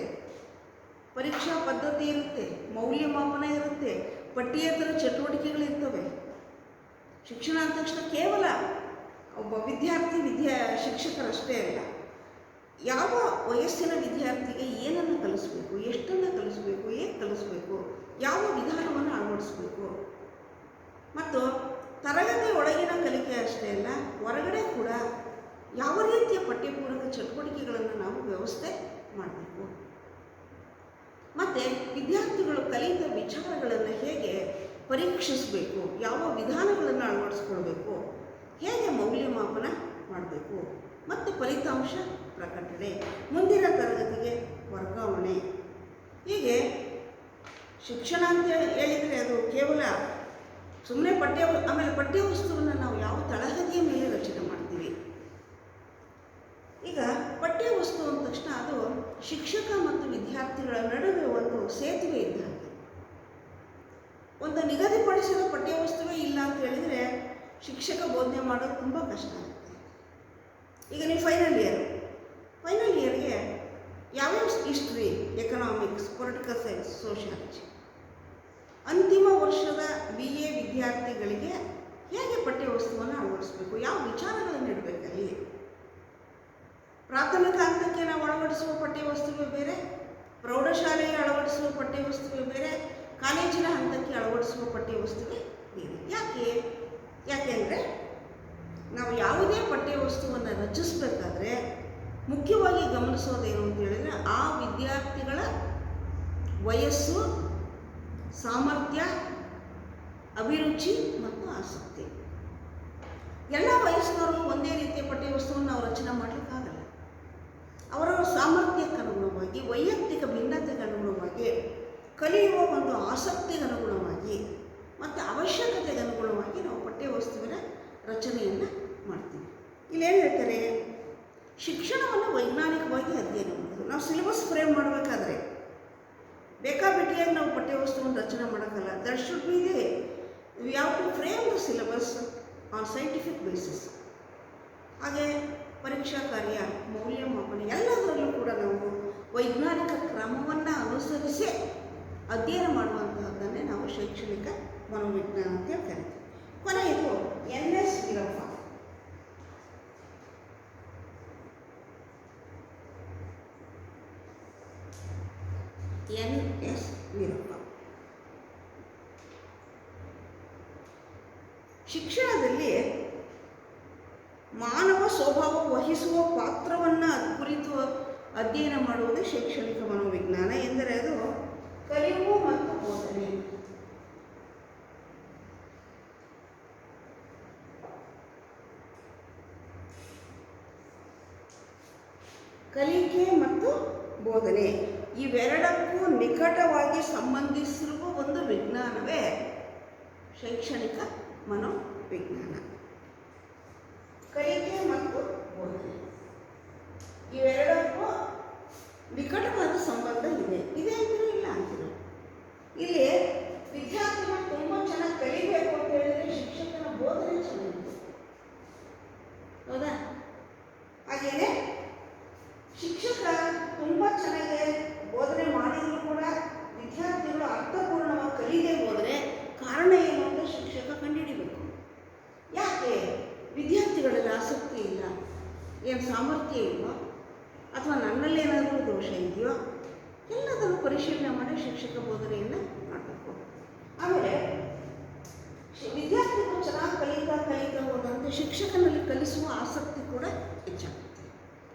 ಪರೀಕ್ಷಾ ಪದ್ಧತಿ ಇರುತ್ತೆ, ಮೌಲ್ಯಮಾಪನ ಇರುತ್ತೆ, ಪಠ್ಯೇತರ ಚಟುವಟಿಕೆಗಳಿರ್ತವೆ. ಶಿಕ್ಷಣ ಅಂದ ತಕ್ಷಣ ಕೇವಲ ಒಬ್ಬ ಶಿಕ್ಷಕರಷ್ಟೇ ಅಲ್ಲ, ಯಾವ ವಯಸ್ಸಿನ ವಿದ್ಯಾರ್ಥಿಗೆ ಏನನ್ನು ಕಲಿಸ್ಬೇಕು, ಎಷ್ಟನ್ನು ಕಲಿಸ್ಬೇಕು, ಹೇಗೆ ಕಲಿಸ್ಬೇಕು, ಯಾವ ವಿಧಾನವನ್ನು ಅಳವಡಿಸ್ಬೇಕು, ಮತ್ತು ತರಗತಿ ಒಳಗಿನ ಕಲಿಕೆ ಅಷ್ಟೇ ಅಲ್ಲ, ಹೊರಗಡೆ ಕೂಡ ಯಾವ ರೀತಿಯ ಪಠ್ಯಪೂರಕ ಚಟುವಟಿಕೆಗಳನ್ನು ನಾವು ವ್ಯವಸ್ಥೆ ಮಾಡಬೇಕು, ಮತ್ತು ವಿದ್ಯಾರ್ಥಿಗಳು ಕಲಿತ ವಿಚಾರಗಳನ್ನು ಹೇಗೆ ಪರೀಕ್ಷಿಸಬೇಕು, ಯಾವ ವಿಧಾನಗಳನ್ನು ಅಳವಡಿಸ್ಕೊಳ್ಬೇಕು, ಹೇಗೆ ಮೌಲ್ಯಮಾಪನ ಮಾಡಬೇಕು, ಮತ್ತು ಫಲಿತಾಂಶ ಪ್ರಕಟಣೆ, ಮುಂದಿನ ತರಗತಿಗೆ ವರ್ಗಾವಣೆ. ಹೀಗೆ ಶಿಕ್ಷಣ ಅಂತ ಹೇಳಿದರೆ ಅದು ಕೇವಲ ಸುಮ್ಮನೆ ಆಮೇಲೆ ಪಠ್ಯವಸ್ತುವನ್ನು ನಾವು ಯಾವ ತಳಹದಿಯ ಮೇಲೆ ರಚನೆ ಮಾಡ್ತೀವಿ. ಈಗ ಪಠ್ಯವಸ್ತು ಅಂದ ತಕ್ಷಣ ಅದು ಶಿಕ್ಷಕ ಮತ್ತು ವಿದ್ಯಾರ್ಥಿಗಳ ನಡುವೆ ಒಂದು ಸೇತುವೆ ಇದ್ದ ಹಾಗೆ. ಒಂದು ನಿಗದಿಪಡಿಸಿದ ಪಠ್ಯವಸ್ತುವೇ ಇಲ್ಲ ಅಂತ ಹೇಳಿದರೆ ಶಿಕ್ಷಕ ಬೋಧನೆ ಮಾಡೋದು ತುಂಬ ಕಷ್ಟ ಆಗುತ್ತೆ. ಈಗ ನೀವು ಫೈನಲ್ ಇಯರ್ಗೆ ಯಾವ್ಯಾವ history, economics, political science, sociology, ಅಂತಿಮ ವರ್ಷದ BA ವಿದ್ಯಾರ್ಥಿಗಳಿಗೆ ಹೇಗೆ ಪಠ್ಯವಸ್ತುವನ್ನು ಅಳವಡಿಸಬೇಕು, ಯಾವ ವಿಚಾರಗಳನ್ನು ಇಡಬೇಕಲ್ಲಿ. ಪ್ರಾಥಮಿಕ ಹಂತಕ್ಕೆ ನಾವು ಅಳವಡಿಸುವ ಪಠ್ಯವಸ್ತುವೇ ಬೇರೆ, ಪ್ರೌಢಶಾಲೆಗೆ ಅಳವಡಿಸುವ ಪಠ್ಯವಸ್ತುವೇ ಬೇರೆ, ಕಾಲೇಜಿನ ಹಂತಕ್ಕೆ ಅಳವಡಿಸುವ ಪಠ್ಯವಸ್ತುವೇ ಬೇರೆ. ಯಾಕೆಂದರೆ ನಾವು ಯಾವುದೇ ಪಠ್ಯವಸ್ತುವನ್ನು ರಚಿಸಬೇಕಾದ್ರೆ ಮುಖ್ಯವಾಗಿ ಗಮನಿಸೋದೇನು ಅಂತ ಹೇಳಿದರೆ ಆ ವಿದ್ಯಾರ್ಥಿಗಳ ವಯಸ್ಸು, ಸಾಮರ್ಥ್ಯ, ಅಭಿರುಚಿ ಮತ್ತು ಆಸಕ್ತಿ. ಎಲ್ಲ ವಯಸ್ಸಿನವ್ರಿಗೂ ಒಂದೇ ರೀತಿಯ ಪಠ್ಯವಸ್ತುವನ್ನು ನಾವು ರಚನೆ ಮಾಡಲಿಕ್ಕಾಗಲ್ಲ. ಅವರವರ ಸಾಮರ್ಥ್ಯಕ್ಕೆ ಅನುಗುಣವಾಗಿ, ವೈಯಕ್ತಿಕ ಭಿನ್ನತೆಗೆ ಅನುಗುಣವಾಗಿ, ಕಲಿಯುವ ಒಂದು ಆಸಕ್ತಿಗೆ ಅನುಗುಣವಾಗಿ ಮತ್ತು ಅವಶ್ಯಕತೆಗೆ ಅನುಗುಣವಾಗಿ ನಾವು ಪಠ್ಯವಸ್ತುವಿನ ರಚನೆಯನ್ನು ಮಾಡ್ತೀವಿ. ಇಲ್ಲೇನು ಹೇಳ್ತಾರೆ? ಶಿಕ್ಷಣವನ್ನು ವೈಜ್ಞಾನಿಕವಾಗಿ ಅಧ್ಯಯನ ಮಾಡೋದು. ನಾವು ಸಿಲೆಬಸ್ ಫ್ರೇಮ್ ಮಾಡಬೇಕಾದ್ರೆ ಬೇಕಾಬಿಟ್ಟಿಯಾಗಿ ನಾವು ಪಠ್ಯವಸ್ತುವನ್ನು ರಚನೆ ಮಾಡೋಕ್ಕಲ್ಲ. That should be they we have to frame the syllabus on scientific basis. ಹಾಗೆ ಪರೀಕ್ಷಾ ಕಾರ್ಯ, ಮೌಲ್ಯಮಾಪನ ಎಲ್ಲದರಲ್ಲೂ ಕೂಡ ನಾವು ವೈಜ್ಞಾನಿಕ ಕ್ರಮವನ್ನು ಅನುಸರಿಸಿ ಅಧ್ಯಯನ ಮಾಡುವಂತಹದ್ದನ್ನೇ ನಾವು ಶೈಕ್ಷಣಿಕ ಮನೋವಿಜ್ಞಾನ ಅಂತ ಕರಿತೀವಿ. ಕೊನೆಯದು NS ವೀರಪ್ಪ. NS ವೀರಪ್ಪ ಶಿಕ್ಷಣದಲ್ಲಿ ಮಾನವ ಸ್ವಭಾವ ವಹಿಸುವ ಪಾತ್ರವನ್ನು ಕುರಿತು ಅಧ್ಯಯನ ಮಾಡುವುದೇ ಶೈಕ್ಷಣಿಕ ಮನೋವಿಜ್ಞಾನ. ಎಂದರೆ ಅದು ಕಲಿಯುವ ಮತ್ತು ಬೋಧನೆ. ಕಲಿಕೆ ಮತ್ತು ಬೋಧನೆ ಇವೆರಡಕ್ಕೂ ನಿಕಟವಾಗಿ ಸಂಬಂಧಿಸಿರುವ ಒಂದು ವಿಜ್ಞಾನವೇ ಶೈಕ್ಷಣಿಕ ಮನೋವಿಜ್ಞಾನ. ಕಲಿಕೆ ಮತ್ತು ಬೋಧನೆ ಇವೆರಡಕ್ಕೂ ನಿಕಟವಾದ ಸಂಬಂಧ ಇದೆ ಅಂತಿರೋ ಇಲ್ಲ ಅಂತಿರೋ. ಇಲ್ಲಿ ವಿದ್ಯಾರ್ಥಿಗಳು ತುಂಬ ಚೆನ್ನಾಗಿ ಕಲಿಬೇಕು ಅಂತ ಹೇಳಿದರೆ ಶಿಕ್ಷಕನ ಬೋಧನೆ ಚೆನ್ನಾಗಿದೆ, ಹೌದಾ? ಹಾಗೇನೆ ಶಿಕ್ಷಕ ತುಂಬ ಚೆನ್ನಾಗಿ ಬೋಧನೆ ಮಾಡಿದರೂ ಕೂಡ ವಿದ್ಯಾರ್ಥಿಗಳು ಅರ್ಥಪೂರ್ಣವಾಗಿ ಕಲಿಯದೆ ಹೋದರೆ ಕಾರಣ ಏನು ಅಂತ ಶಿಕ್ಷಕ ಕಂಡುಹಿಡಿಬೇಕು. ಯಾಕೆ ವಿದ್ಯಾರ್ಥಿಗಳಲ್ಲಿ ಆಸಕ್ತಿ ಇಲ್ಲ? ಏನು ಸಾಮರ್ಥ್ಯ ಇಲ್ವೋ ಅಥವಾ ನನ್ನಲ್ಲೇನಾದರೂ ದೋಷ ಇದೆಯೋ? ಎಲ್ಲದನ್ನು ಪರಿಶೀಲನೆ ಮಾಡಿ ಶಿಕ್ಷಕ ಬೋಧನೆಯನ್ನು ಮಾಡಬೇಕು. ಆಮೇಲೆ ವಿದ್ಯಾರ್ಥಿಗಳು ಚೆನ್ನಾಗಿ ಕಲಿತಾ ಹೋದಂತೆ ಶಿಕ್ಷಕನಲ್ಲಿ ಕಲಿಸುವ ಆಸಕ್ತಿ ಕೂಡ ಹೆಚ್ಚಾಗುತ್ತೆ.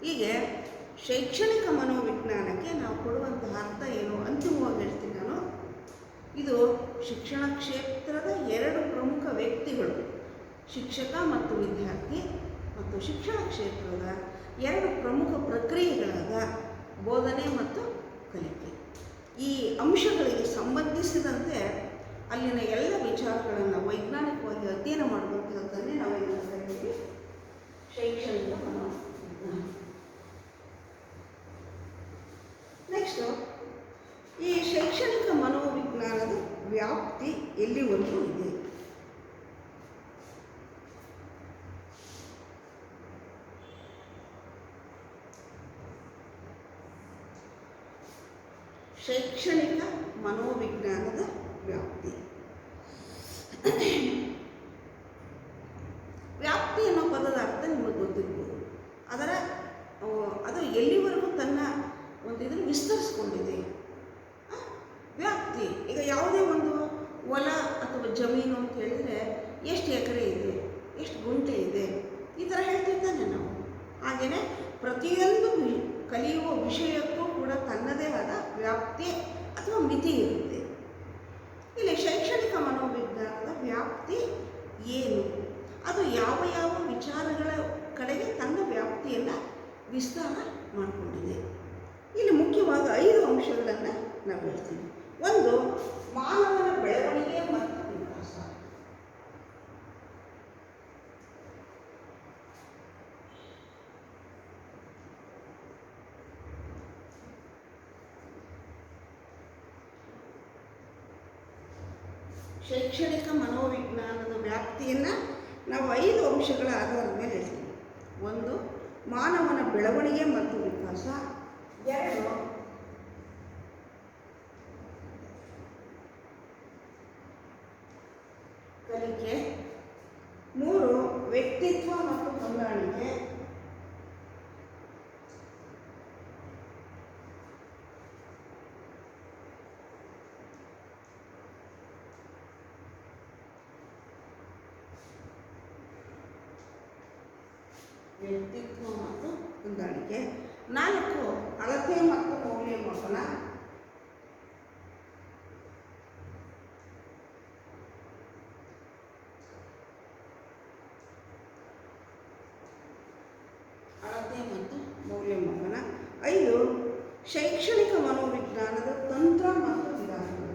ಹೀಗೆ ಶೈಕ್ಷಣಿಕ ಮನೋವಿಜ್ಞಾನಕ್ಕೆ ನಾವು ಕೊಡುವಂತಹ ಅರ್ಥ ಏನು ಅಂತಿಮವಾಗಿ ಹೇಳ್ತೀನಿ ನಾನು. ಇದು ಶಿಕ್ಷಣ ಕ್ಷೇತ್ರದ ಎರಡು ಪ್ರಮುಖ ವ್ಯಕ್ತಿಗಳು, ಶಿಕ್ಷಕ ಮತ್ತು ವಿದ್ಯಾರ್ಥಿ, ಮತ್ತು ಶಿಕ್ಷಣ ಕ್ಷೇತ್ರದ ಎರಡು ಪ್ರಮುಖ ಪ್ರಕ್ರಿಯೆಗಳಾದ ಬೋಧನೆ ಮತ್ತು ಕಲಿಕೆ. ಈ ಅಂಶಗಳಿಗೆ ಸಂಬಂಧಿಸಿದಂತೆ ಅಲ್ಲಿನ ಎಲ್ಲ ವಿಚಾರಗಳನ್ನು ವೈಜ್ಞಾನಿಕವಾಗಿ ಅಧ್ಯಯನ ಮಾಡುವಂಥದ್ದನ್ನೇ ನಾವೇನು ಕರೀತೀವಿ ಶೈಕ್ಷಣಿಕ ಮನೋವಿಜ್ಞಾನ. ನೆಕ್ಸ್ಟು, ಈ ಶೈಕ್ಷಣಿಕ ಮನೋವಿಜ್ಞಾನದ ವ್ಯಾಪ್ತಿ ಎಲ್ಲಿವರೆಗೂ ಇದೆ? ಶೈಕ್ಷಣಿಕ ಮನೋವಿಜ್ಞಾನದ ವ್ಯಾಪ್ತಿ ವ್ಯಾಪ್ತಿ ಅನ್ನೋ ಪದದ ಅರ್ಥ ನಿಮಗೆ ಗೊತ್ತಿರ್ಬೋದು. ಅದು ಎಲ್ಲಿವರೆಗೂ ತನ್ನ ಒಂದು ಇದನ್ನು ವಿಸ್ತರಿಸ್ಕೊಂಡಿದೆ. ವ್ಯಾಪ್ತಿ ಈಗ ಯಾವುದೇ ಒಂದು ಹೊಲ ಅಥವಾ ಜಮೀನು ಅಂತ ಹೇಳಿದರೆ ಎಷ್ಟು ಎಕರೆ ಇದೆ, ಎಷ್ಟು ಗುಂಟೆ ಇದೆ, ಈ ಥರ ಹೇಳ್ತಿದ್ದಾನೆ ನಾವು. ಹಾಗೆಯೇ ಪ್ರತಿಯೊಂದು ಕಲಿಯುವ ವಿಷಯಕ್ಕೂ ಕೂಡ ತನ್ನದೇ ಆದ ವ್ಯಾಪ್ತಿ ಅಥವಾ ಮಿತಿ ಇರುತ್ತೆ. ಇಲ್ಲಿ ಶೈಕ್ಷಣಿಕ ಮನೋವಿಜ್ಞಾನದ ವ್ಯಾಪ್ತಿ ಏನು? ಅದು ಯಾವ ಯಾವ ವಿಚಾರಗಳ ಕಡೆಗೆ ತನ್ನ ವ್ಯಾಪ್ತಿಯನ್ನು ವಿಸ್ತಾರ ಮಾಡಿಕೊಂಡಿದೆ? ಇಲ್ಲಿ ಮುಖ್ಯವಾಗಿ 5 ಅಂಶಗಳನ್ನು ನಾವು ಹೇಳ್ತೀವಿ. ಒಂದು, ಮಾನವನ ಬೆಳವಣಿಗೆ ಮತ್ತು ವಿಕಾಸ. ಶೈಕ್ಷಣಿಕ ಮನೋವಿಜ್ಞಾನದ ವ್ಯಾಪ್ತಿಯನ್ನು ನಾವು 5 ಅಂಶಗಳ ಆಧಾರದ ಮೇಲೆ ಹೇಳ್ತೀವಿ. ಒಂದು, ಮಾನವನ ಬೆಳವಣಿಗೆ ಮತ್ತು ವಿಕಾಸ. 2, ಕಲಿಕೆ. 3, ವ್ಯಕ್ತಿತ್ವ ಮತ್ತು ಹೊಂದಾಣಿಕೆ. 4, ಅಳತೆ ಮತ್ತು ಮೌಲ್ಯಮಾಪನ. 5, ಶೈಕ್ಷಣಿಕ ಮನೋವಿಜ್ಞಾನದ ತಂತ್ರ ಮತ್ತು ವಿಧಾನಗಳು.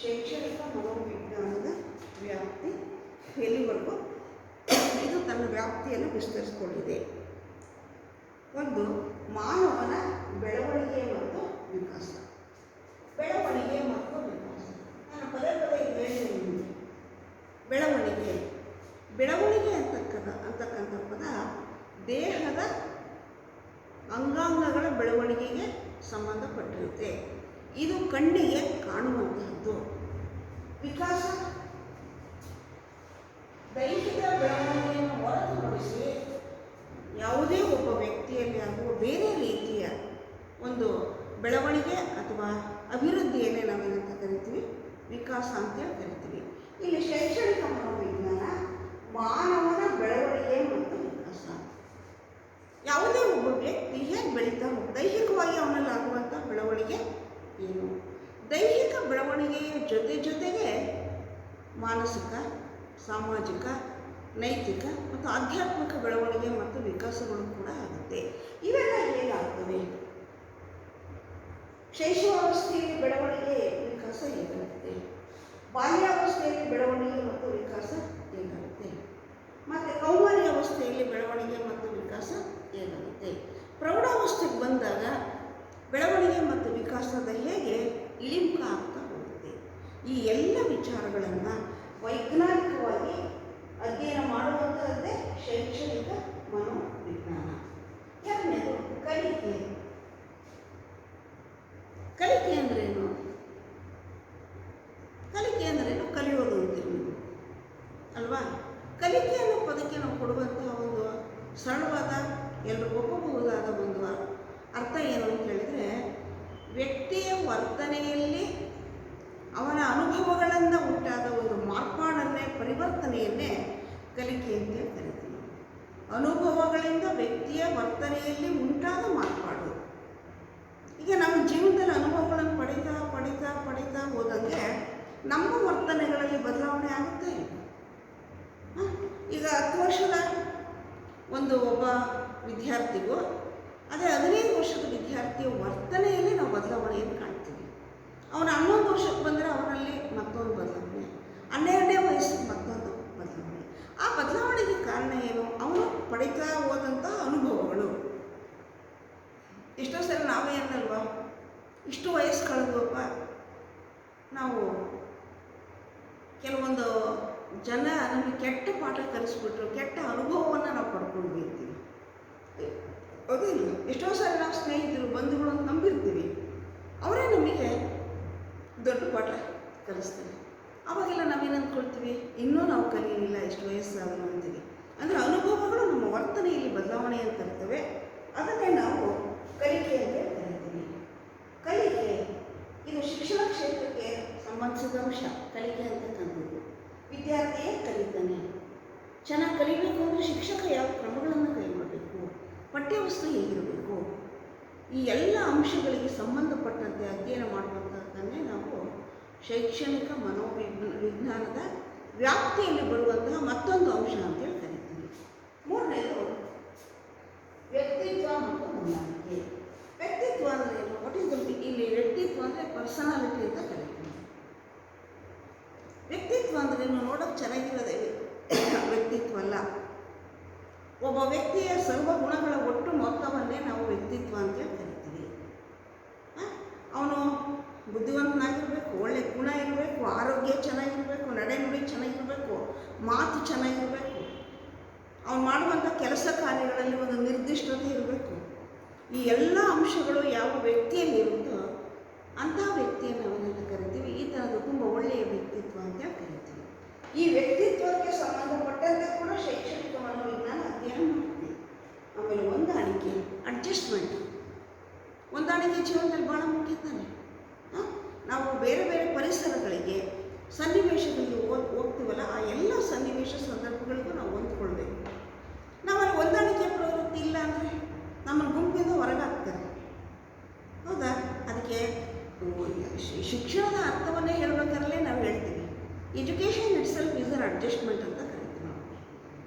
ಶೈಕ್ಷಣಿಕ ಮನೋವಿಜ್ಞಾನದ ವ್ಯಾಪ್ತಿ ಎಲ್ಲಿವರೆಗೂ ಇದು ತನ್ನ ವ್ಯಾಪ್ತಿಯನ್ನು ವಿಸ್ತರಿಸಿಕೊಂಡಿದೆ. ಒಂದು, ಮಾನವನ ಬೆಳವಣಿಗೆ ಮತ್ತು ವಿಕಾಸ. ಬೆಳವಣಿಗೆ ಮತ್ತು ವಿಕಾಸ ನಾನು ಪದೇ ಹೇಳಿದ್ದೀನಿ. ಬೆಳವಣಿಗೆ ಅಂತಕ್ಕಂಥ ಪದ ದೇಹದ ಅಂಗಾಂಗಗಳ ಬೆಳವಣಿಗೆಗೆ ಸಂಬಂಧಪಟ್ಟಿರುತ್ತೆ. ಇದು ಕಣ್ಣಿಗೆ ಕಾಣುವಂತಹದ್ದು. ವಿಕಾಸ ದೈಹಿಕ ಬೆಳವಣಿಗೆಯನ್ನು ಹೊರತುಪಡಿಸಿ ಯಾವುದೇ ಒಬ್ಬ ವ್ಯಕ್ತಿಯಲ್ಲಿ ಆಗುವ ಬೇರೆ ರೀತಿಯ ಒಂದು ಬೆಳವಣಿಗೆ ಅಥವಾ ಅಭಿವೃದ್ಧಿಯನ್ನೇ ನಾವೇನಂತ ಕರಿತೀವಿ, ವಿಕಾಸ ಅಂತೇಳಿ ಕರಿತೀವಿ. ಇಲ್ಲಿ ಶೈಕ್ಷಣಿಕ ಮನೋವಿಜ್ಞಾನ ಮಾನವನ ಬೆಳವಣಿಗೆ ಮತ್ತು ವಿಕಾಸ. ಯಾವುದೇ ಒಬ್ಬ ವ್ಯಕ್ತಿ ಹೇಗೆ ಬೆಳೀತಾ ದೈಹಿಕವಾಗಿ ಅವನಲ್ಲಿ ಆಗುವಂಥ ಬೆಳವಣಿಗೆ ಏನು? ದೈಹಿಕ ಬೆಳವಣಿಗೆಯ ಜೊತೆಗೆ ಮಾನಸಿಕ, ಸಾಮಾಜಿಕ, ನೈತಿಕ ಮತ್ತು ಆಧ್ಯಾತ್ಮಿಕ ಬೆಳವಣಿಗೆ ಮತ್ತು ವಿಕಾಸಗಳು ಕೂಡ ಆಗುತ್ತೆ. ಇವೆಲ್ಲ ಹೇಗಾಗ್ತವೆ? ಶೈಶವಾವಸ್ಥೆಯಲ್ಲಿ ಬೆಳವಣಿಗೆ ವಿಕಾಸ ಹೇಗಾಗುತ್ತೆ? ಬಾಲ್ಯಾವಸ್ಥೆಯಲ್ಲಿ ಬೆಳವಣಿಗೆ ಮತ್ತು ವಿಕಾಸ ಹೇಗಾಗುತ್ತೆ? ಮತ್ತು ಕೌಮಾರ್ಯ ಅವಸ್ಥೆಯಲ್ಲಿ ಬೆಳವಣಿಗೆ ಮತ್ತು ವಿಕಾಸ ಹೇಗಾಗುತ್ತೆ? ಪ್ರೌಢಾವಸ್ಥೆಗೆ ಬಂದಾಗ ಬೆಳವಣಿಗೆ ಮತ್ತು ವಿಕಾಸದ ಹೇಗೆ ಇಳಿಮುಖ ಆಗ್ತಾ ಹೋಗುತ್ತೆ? ಈ ಎಲ್ಲ ವಿಚಾರಗಳನ್ನು ವೈಜ್ಞಾನಿಕವಾಗಿ ಅಧ್ಯಯನ ಮಾಡುವಂಥದ್ದೇ ಶೈಕ್ಷಣಿಕ ಮನೋವಿಜ್ಞಾನ. ಎರಡನೇದು ಕಲಿಕೆ. ಕಲಿಕೆ ಅಂದ್ರೇನು? ಕಲಿಕೆ ಅಂದ್ರೇನು? ಕಲಿಯೋದು ಅಂತೀವಿ ಅಲ್ವಾ? ಕಲಿಕೆ ಅನ್ನೋ ಪದಕ್ಕೆ ನಾವು ಕೊಡುವಂತಹ ಒಂದು ಸರಳವಾದ, ಎಲ್ಲರೂ ಒಪ್ಪಬಹುದಾದ ಒಂದು ಅರ್ಥ ಏನು ಅಂತ ಹೇಳಿದರೆ, ವ್ಯಕ್ತಿಯ ವರ್ತನೆಯಲ್ಲಿ ಅವನ ಅನುಭವಗಳಿಂದ ಉಂಟಾದ ಒಂದು ಮಾರ್ಪಾಡನ್ನೇ, ಪರಿವರ್ತನೆಯನ್ನೇ ಕಲಿಕೆ ಅಂತ ಕರಿತೀವಿ. ಅನುಭವಗಳಿಂದ ವ್ಯಕ್ತಿಯ ವರ್ತನೆಯಲ್ಲಿ ಉಂಟಾದ ಮಾರ್ಪಾಡು. ಈಗ ನಮ್ಮ ಜೀವನದಲ್ಲಿ ಅನುಭವಗಳನ್ನು ಪಡಿತಾ ಪಡಿತಾ ಪಡಿತಾ ಹೋದಂಗೆ ನಮ್ಮ ವರ್ತನೆಗಳಲ್ಲಿ ಬದಲಾವಣೆ ಆಗುತ್ತೆ. ಈಗ 10 ವರ್ಷದ ಒಬ್ಬ ವಿದ್ಯಾರ್ಥಿಗೂ ಅದೇ 15 ವರ್ಷದ ವಿದ್ಯಾರ್ಥಿಯ ವರ್ತನೆಯಲ್ಲಿ ನಾವು ಬದಲಾವಣೆಯನ್ನು ಕಾಣ್ತೀವಿ. ಅವನು 11 ವರ್ಷಕ್ಕೆ ಬಂದರೆ ಅವನಲ್ಲಿ ಮತ್ತೊಂದು ಬದಲಾವಣೆ, 12ನೇ ವಯಸ್ಸಿಗೆ ಮತ್ತೊಂದು ಬದಲಾವಣೆ. ಆ ಬದಲಾವಣೆಗೆ ಕಾರಣ ಏನು? ಅವನು ಪಡಿತಾ ಹೋದಂಥ ಅನುಭವಗಳು. ಎಷ್ಟೋ ಸಲ ನಾವೇ ಅನ್ನಲ್ವಾ, ಇಷ್ಟು ವಯಸ್ಸು ಕಳೆದಪ್ಪ, ನಾವು ಕೆಲವೊಂದು ಜನ ನಮಗೆ ಕೆಟ್ಟ ಪಾಠ ಕಲಿಸ್ಬಿಟ್ರು, ಕೆಟ್ಟ ಅನುಭವವನ್ನು ನಾವು ಪಡ್ಕೊಂಡು ಇರ್ತೀವಿ. ಅದೇ ಇಲ್ಲ, ಎಷ್ಟೋ ಸಲ ನಾವು ಸ್ನೇಹಿತರು, ಬಂಧುಗಳು ಅಂತ ನಂಬಿರ್ತೀವಿ, ಅವರೇ ನಮಗೆ ದೊಡ್ಡ ಪಾಠ ಕಲಿಸ್ತಾರೆ. ಅವಾಗೆಲ್ಲ ನಾವೇನು ಅಂದ್ಕೊಳ್ತೀವಿ, ಇನ್ನೂ ನಾವು ಕಲಿಯಲಿಲ್ಲ, ಎಷ್ಟು ವಯಸ್ಸಾದರೂ ಅಂತೀವಿ. ಅಂದರೆ ಅನುಭವಗಳು ನಮ್ಮ ವರ್ತನೆಯಲ್ಲಿ ಬದಲಾವಣೆಯನ್ನು ತರ್ತವೆ. ಅದನ್ನೇ ನಾವು ಕಲಿಕೆ ಅಂತ ಕರಿತೀವಿ. ಕಲಿಕೆ ಇದು ಶಿಕ್ಷಣ ಕ್ಷೇತ್ರಕ್ಕೆ ಸಂಬಂಧಿಸಿದ ಅಂಶ. ಕಲಿಕೆ ಅಂತಕ್ಕಂಥದ್ದು ವಿದ್ಯಾರ್ಥಿಯೇ ಕಲಿತಾನೆ. ಚೆನ್ನಾಗಿ ಕಲಿಬೇಕು ಅಂದರೆ ಶಿಕ್ಷಕ ಯಾವ ಕ್ರಮಗಳನ್ನು ಕೈಗೊಳ್ಳಬೇಕು, ಪಠ್ಯವಸ್ತು ಹೇಗಿರಬೇಕು, ಈ ಎಲ್ಲ ಅಂಶಗಳಿಗೆ ಸಂಬಂಧಪಟ್ಟಂತೆ ಅಧ್ಯಯನ ಮಾಡುವಂಥದ್ದನ್ನೇ ನಾವು ಶೈಕ್ಷಣಿಕ ಮನೋವಿಜ್ಞಾನದ ವ್ಯಾಪ್ತಿಯಲ್ಲಿ ಬರುವಂತಹ ಮತ್ತೊಂದು ಅಂಶ ಅಂತೇಳಿ ಕರಿತೀವಿ. ಮೂರನೇದು ವ್ಯಕ್ತಿತ್ವ ಮತ್ತು ಹೊಂದಾಣಿಕೆ. ವ್ಯಕ್ತಿತ್ವ ಅಂದರೆ ಏನು? ಇಲ್ಲಿ ವ್ಯಕ್ತಿತ್ವ ಅಂದರೆ ಪರ್ಸನಾಲಿಟಿ ಅಂತ ಕರಿತೀವಿ. ವ್ಯಕ್ತಿತ್ವ ಅಂದರೆ ನೋಡೋಕೆ ಚೆನ್ನಾಗಿರೋದೇ ವ್ಯಕ್ತಿತ್ವ ಅಲ್ಲ. ಒಬ್ಬ ವ್ಯಕ್ತಿಯ ಸರ್ವ ಗುಣಗಳ ಒಟ್ಟು ಮೊತ್ತವನ್ನೇ ನಾವು ವ್ಯಕ್ತಿತ್ವ ಅಂತ ಕರಿತೀವಿ. ಅವನು ಬುದ್ಧಿವಂತನಾಗಿರಬೇಕು, ಒಳ್ಳೆ ಗುಣ ಇರಬೇಕು, ಆರೋಗ್ಯ ಚೆನ್ನಾಗಿರಬೇಕು, ನಡೆನುಡಿ ಚೆನ್ನಾಗಿರಬೇಕು, ಮಾತು ಚೆನ್ನಾಗಿರಬೇಕು, ಅವನು ಮಾಡುವಂಥ ಕೆಲಸ ಕಾರ್ಯಗಳಲ್ಲಿ ಒಂದು ನಿರ್ದಿಷ್ಟತೆ ಇರಬೇಕು. ಈ ಎಲ್ಲ ಅಂಶಗಳು ಯಾವ ವ್ಯಕ್ತಿಯಲ್ಲಿ ಇರುತ್ತೋ ಅಂಥ ವ್ಯಕ್ತಿಯನ್ನು ನಾವೇನಂತ ಕರಿತೀವಿ, ಈ ಥರದ್ದು ತುಂಬ ಒಳ್ಳೆಯ ವ್ಯಕ್ತಿತ್ವ ಅಂತ ಕರಿತೀವಿ. ಈ ವ್ಯಕ್ತಿತ್ವಕ್ಕೆ ಸಂಬಂಧಪಟ್ಟಂತೆ ಕೂಡ ಶೈಕ್ಷಣಿಕ ಮನೋವಿಜ್ಞಾನ ಅಧ್ಯಯನ ಮಾಡ್ತೀವಿ. ಆಮೇಲೆ ಹೊಂದಾಣಿಕೆ, ಅಡ್ಜಸ್ಟ್ಮೆಂಟ್. ಹೊಂದಾಣಿಕೆ ಜೀವನದಲ್ಲಿ ಭಾಳ ಮುಖ್ಯ ತಾನೆ. ನಾವು ಬೇರೆ ಬೇರೆ ಪರಿಸರಗಳಿಗೆ, ಸನ್ನಿವೇಶಗಳಿಗೆ ಹೋಗ್ತೀವಲ್ಲ, ಆ ಎಲ್ಲ ಸನ್ನಿವೇಶ ಸಂದರ್ಭಗಳಿಗೂ ನಾವು ಹೊಂದ್ಕೊಳ್ಬೇಕು. ನಾವಲ್ಲಿ ಹೊಂದಾಣಿಕೆ ಪ್ರವೃತ್ತಿ ಇಲ್ಲ ಅಂದರೆ ನಮ್ಮನ್ನು ಗುಂಪಿಂದ ಹೊರಗಾಗ್ತಾರೆ, ಹೌದಾ? ಅದಕ್ಕೆ ಶಿಕ್ಷಣದ ಅರ್ಥವನ್ನೇ ಹೇಳ್ಬೇಕಾದ್ರೆ ನಾವು ಹೇಳ್ತೀವಿ, education it self is an adjustment ಅಂತ ಕರಿತೀವಿ ನಾವು.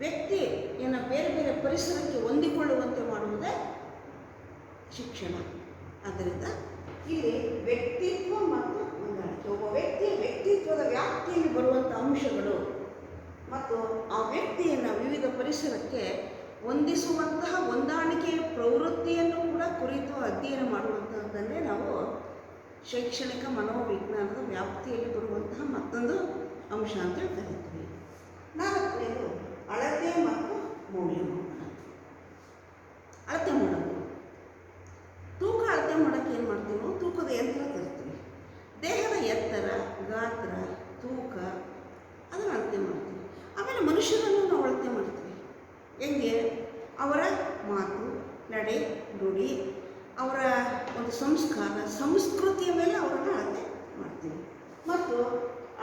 ವ್ಯಕ್ತಿಯನ್ನು ಬೇರೆ ಬೇರೆ ಪರಿಸರಕ್ಕೆ ಹೊಂದಿಕೊಳ್ಳುವಂತೆ ಮಾಡುವುದೇ ಶಿಕ್ಷಣ. ಆದ್ದರಿಂದ ಇಲ್ಲಿ ವ್ಯಕ್ತಿತ್ವ ಮತ್ತು ಹೊಂದಾಣಿಕೆ, ಒಬ್ಬ ವ್ಯಕ್ತಿಯ ವ್ಯಕ್ತಿತ್ವದ ವ್ಯಾಪ್ತಿಯಲ್ಲಿ ಬರುವಂಥ ಅಂಶಗಳು ಮತ್ತು ಆ ವ್ಯಕ್ತಿಯನ್ನು ವಿವಿಧ ಪರಿಸರಕ್ಕೆ ಹೊಂದಿಸುವಂತಹ ಹೊಂದಾಣಿಕೆಯ ಪ್ರವೃತ್ತಿಯನ್ನು ಕೂಡ ಕುರಿತು ಅಧ್ಯಯನ ಮಾಡುವಂಥದ್ದನ್ನೇ ನಾವು ಶೈಕ್ಷಣಿಕ ಮನೋವಿಜ್ಞಾನದ ವ್ಯಾಪ್ತಿಯಲ್ಲಿ ಬರುವಂತಹ ಮತ್ತೊಂದು ಅಂಶ ಅಂತ ಕರಿತೀವಿ. ನಾಲ್ಕನೇದು ಅಳತೆ ಮತ್ತು ಮೌಲ್ಯಮಾಪನ. ಅಳತೆ ಮಾಡೋದು, ತೂಕ ಅಳತೆ ಮಾಡೋಕ್ಕೆ ಏನು ಮಾಡ್ತೀವಿ ನಾವು? ತೂಕದ ಯಂತ್ರ ತರ್ತೀವಿ. ದೇಹದ ಎತ್ತರ, ಗಾತ್ರ, ತೂಕ ಅದನ್ನು ಅಳತೆ ಮಾಡ್ತೀವಿ. ಆಮೇಲೆ ಮನುಷ್ಯರನ್ನು ನಾವು ಅಳತೆ ಮಾಡ್ತೀವಿ. ಹೆಂಗೆ? ಅವರ ಮಾತು, ನಡೆ, ನುಡಿ, ಅವರ ಒಂದು ಸಂಸ್ಕಾರ, ಸಂಸ್ಕೃತಿಯ ಮೇಲೆ ಅವರನ್ನು ಅಳತೆ ಮಾಡ್ತೀವಿ. ಮತ್ತು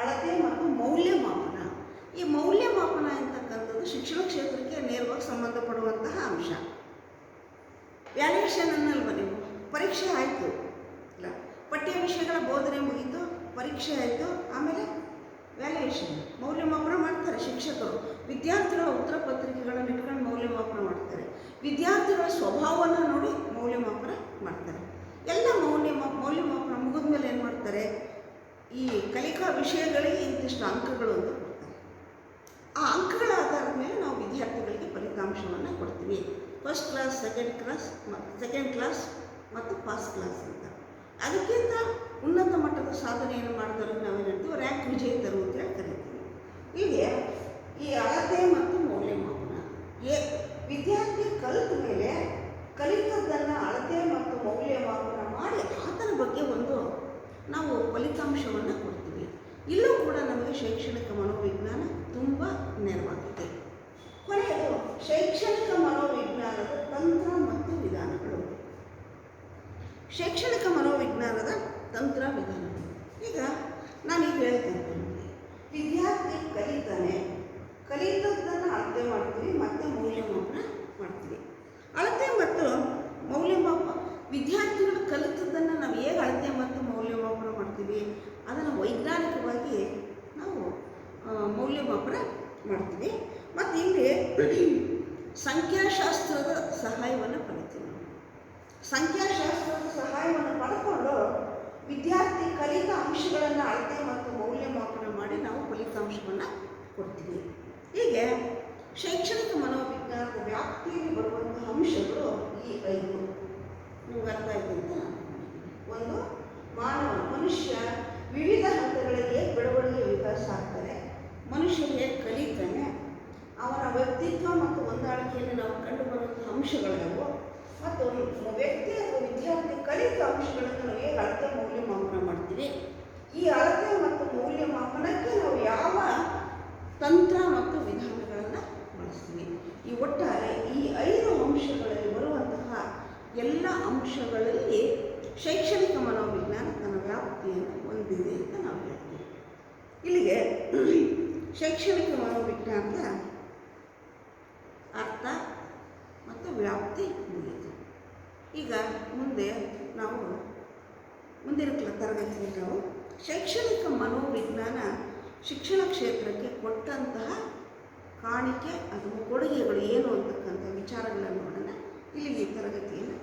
ಅಳತೆ ಮತ್ತು ಮೌಲ್ಯಮಾಪನ. ಈ ಮೌಲ್ಯಮಾಪನ ಅಂತಕ್ಕಂಥದ್ದು ವ್ಯಾಲ್ಯೂಯೇಷನ್ ಅನ್ನಲ್ವ ನೀವು? ಪರೀಕ್ಷೆ ಆಯಿತು, ಇಲ್ಲ ಪಠ್ಯ ವಿಷಯಗಳ ಬೋಧನೆ ಮುಗೀತು, ಪರೀಕ್ಷೆ ಆಯಿತು, ಆಮೇಲೆ ವ್ಯಾಲ್ಯೂಯೇಷನ್ ಮೌಲ್ಯಮಾಪನ ಮಾಡ್ತಾರೆ ಶಿಕ್ಷಕರು. ವಿದ್ಯಾರ್ಥಿಗಳ ಉತ್ತರ ಪತ್ರಿಕೆಗಳನ್ನು ಇಟ್ಕೊಂಡು ಮೌಲ್ಯಮಾಪನ ಮಾಡ್ತಾರೆ. ವಿದ್ಯಾರ್ಥಿಗಳ ಸ್ವಭಾವವನ್ನು ನೋಡಿ ಮೌಲ್ಯಮಾಪನ ಮಾಡ್ತಾರೆ. ಎಲ್ಲ ಮೌಲ್ಯಮಾಪನ ಮುಗಿದ ಮೇಲೆ ಏನು ಮಾಡ್ತಾರೆ? ಈ ಕಲಿಕಾ ವಿಷಯಗಳಿಗೆ ಇಂತಿಷ್ಟು ಅಂಕಗಳು ಅಂತ ಕೊಡ್ತಾರೆ. ಆ ಅಂಕಗಳ ಆಧಾರದ ಮೇಲೆ ನಾವು ವಿದ್ಯಾರ್ಥಿಗಳಿಗೆ ಫಲಿತಾಂಶವನ್ನು ಕೊಡ್ತೀವಿ. ಫಸ್ಟ್ ಕ್ಲಾಸ್, ಸೆಕೆಂಡ್ ಕ್ಲಾಸ್ ಮತ್ತು ಪಾಸ್ ಕ್ಲಾಸ್ ಅಂತ. ಅದಕ್ಕಿಂತ ಉನ್ನತ ಮಟ್ಟದ ಸಾಧನೆಯನ್ನು ಮಾಡಿದವ್ರಿಗೆ ನಾವೇನು ಹೇಳ್ತೀವಿ? ರ್ಯಾಂಕ್ ವಿಜೇತರು ಅಂತೇಳಿ ಕರಿತೀವಿ. ಹೀಗೆ ಈ ಅಳತೆ ಮತ್ತು ಮೌಲ್ಯಮಾಪನ ವಿದ್ಯಾರ್ಥಿ ಕಲಿತ ಮೇಲೆ ಕಲಿತದ್ದನ್ನು ಅಳತೆ ಮತ್ತು ಮೌಲ್ಯಮಾಪನ ಮಾಡಿ ಆತನ ಬಗ್ಗೆ ಒಂದು ನಾವು ಫಲಿತಾಂಶವನ್ನು ಕೊಡ್ತೀವಿ. ಇಲ್ಲೂ ಕೂಡ ನಮಗೆ ಶೈಕ್ಷಣಿಕ ಮನೋವಿಜ್ಞಾನ ತುಂಬ ನೆರವಾಗಿದೆ. ಕೊನೆಯದು ಶೈಕ್ಷಣಿಕ ಮನೋವಿಜ್ಞಾನದ ತಂತ್ರ ಮತ್ತು ವಿಧಾನಗಳು. ಶೈಕ್ಷಣಿಕ ಮನೋವಿಜ್ಞಾನದ ತಂತ್ರ ವಿಧಾನಗಳು. ಈಗ ನಾನೀಗ ಹೇಳ್ತೇನೆ, ವಿದ್ಯಾರ್ಥಿ ಕಲಿತಾನೆ, ಕಲಿತದ್ದನ್ನು ಅಳತೆ ಮಾಡ್ತೀವಿ ಮತ್ತು ಮೌಲ್ಯಮಾಪನ ಮಾಡ್ತೀವಿ. ಅಳತೆ ಮತ್ತು ಮೌಲ್ಯಮಾಪನ ವಿದ್ಯಾರ್ಥಿಗಳು ಕಲಿತದ್ದನ್ನು ನಾವು ಹೇಗೆ ಅಳತೆ ಮತ್ತು ಮೌಲ್ಯಮಾಪನ ಮಾಡ್ತೀವಿ, ಅದನ್ನು ವೈಜ್ಞಾನಿಕವಾಗಿ ನಾವು ಮೌಲ್ಯಮಾಪನ ಮಾಡ್ತೀವಿ. ಮತ್ತು ಇಲ್ಲಿ ಸಂಖ್ಯಾಶಾಸ್ತ್ರದ ಸಹಾಯವನ್ನು ಪಡಿತೀವಿ. ಸಂಖ್ಯಾಶಾಸ್ತ್ರದ ಸಹಾಯವನ್ನು ಪಡ್ಕೊಂಡು ವಿದ್ಯಾರ್ಥಿ ಕಲಿತ ಅಂಶಗಳನ್ನು ಅಳತೆ ಮತ್ತು ಮೌಲ್ಯಮಾಪನ ಮಾಡಿ ನಾವು ಫಲಿತಾಂಶವನ್ನು ಕೊಡ್ತೀವಿ. ಹೀಗೆ ಶೈಕ್ಷಣಿಕ ಮನೋವಿಜ್ಞಾನದ ವ್ಯಾಪ್ತಿಯಲ್ಲಿ ಬರುವಂತಹ ಅಂಶಗಳು ಈ 5 ನಿಮ್ಗೆ ಅರ್ಥ ಆಯ್ತು ಅಂತ ನಾನು. ಒಂದು, ಮನುಷ್ಯ ವಿವಿಧ ಹಂತಗಳಿಗೆ ಬೆಳವಣಿಗೆ ವಿಕಾಸ ಆಗ್ತಾರೆ. ಮನುಷ್ಯ ಹೇಗೆ ಕಲಿತಾನೆ, ಅವನ ವ್ಯಕ್ತಿತ್ವ ಮತ್ತು ಹೊಂದಾಣಿಕೆಯಲ್ಲಿ ನಾವು ಕಂಡುಬರುವಂತಹ ಅಂಶಗಳವು, ಮತ್ತು ವ್ಯಕ್ತಿ ಅಥವಾ ವಿದ್ಯಾರ್ಥಿ ಕಲಿತ ಅಂಶಗಳನ್ನು ನಾವು ಹೇಗೆ ಅಳತೆ ಮೌಲ್ಯಮಾಪನ ಮಾಡ್ತೀವಿ. ಈ ಅಳತೆ ಮತ್ತು ಮೌಲ್ಯಮಾಪನಕ್ಕೆ ನಾವು ಯಾವ ತಂತ್ರ ಮತ್ತು ವಿಧಾನಗಳನ್ನು ಬಳಸ್ತೀವಿ. ಈ ಒಟ್ಟಾರೆ ಈ 5 ಅಂಶಗಳಲ್ಲಿ ಬರುವಂತಹ ಎಲ್ಲ ಅಂಶಗಳಲ್ಲಿ ಶೈಕ್ಷಣಿಕ ಮನೋವಿಜ್ಞಾನ ತನ್ನ ವ್ಯಾಪ್ತಿಯನ್ನು ಹೊಂದಿದೆ ಅಂತ ನಾವು ಹೇಳ್ತೀವಿ. ಇಲ್ಲಿಗೆ ಶೈಕ್ಷಣಿಕ ಮನೋವಿಜ್ಞಾನದ ಅರ್ಥ ಮತ್ತು ವ್ಯಾಪ್ತಿ ಮುಗಿಯಿತು. ಈಗ ಮುಂದೆ ನಾವು ಮುಂದಿನ ತರಗತಿಯಲ್ಲಿ ನಾವು ಶೈಕ್ಷಣಿಕ ಮನೋವಿಜ್ಞಾನ ಶಿಕ್ಷಣ ಕ್ಷೇತ್ರಕ್ಕೆ ಕೊಟ್ಟಂತಹ ಕಾಣಿಕೆ ಅಥವಾ ಕೊಡುಗೆಗಳು ಏನು ಅಂತಕ್ಕಂಥ ವಿಚಾರಗಳನ್ನು ನೋಡೋಣ. ಇಲ್ಲಿಗೆ ಈ ತರಗತಿಯನ್ನು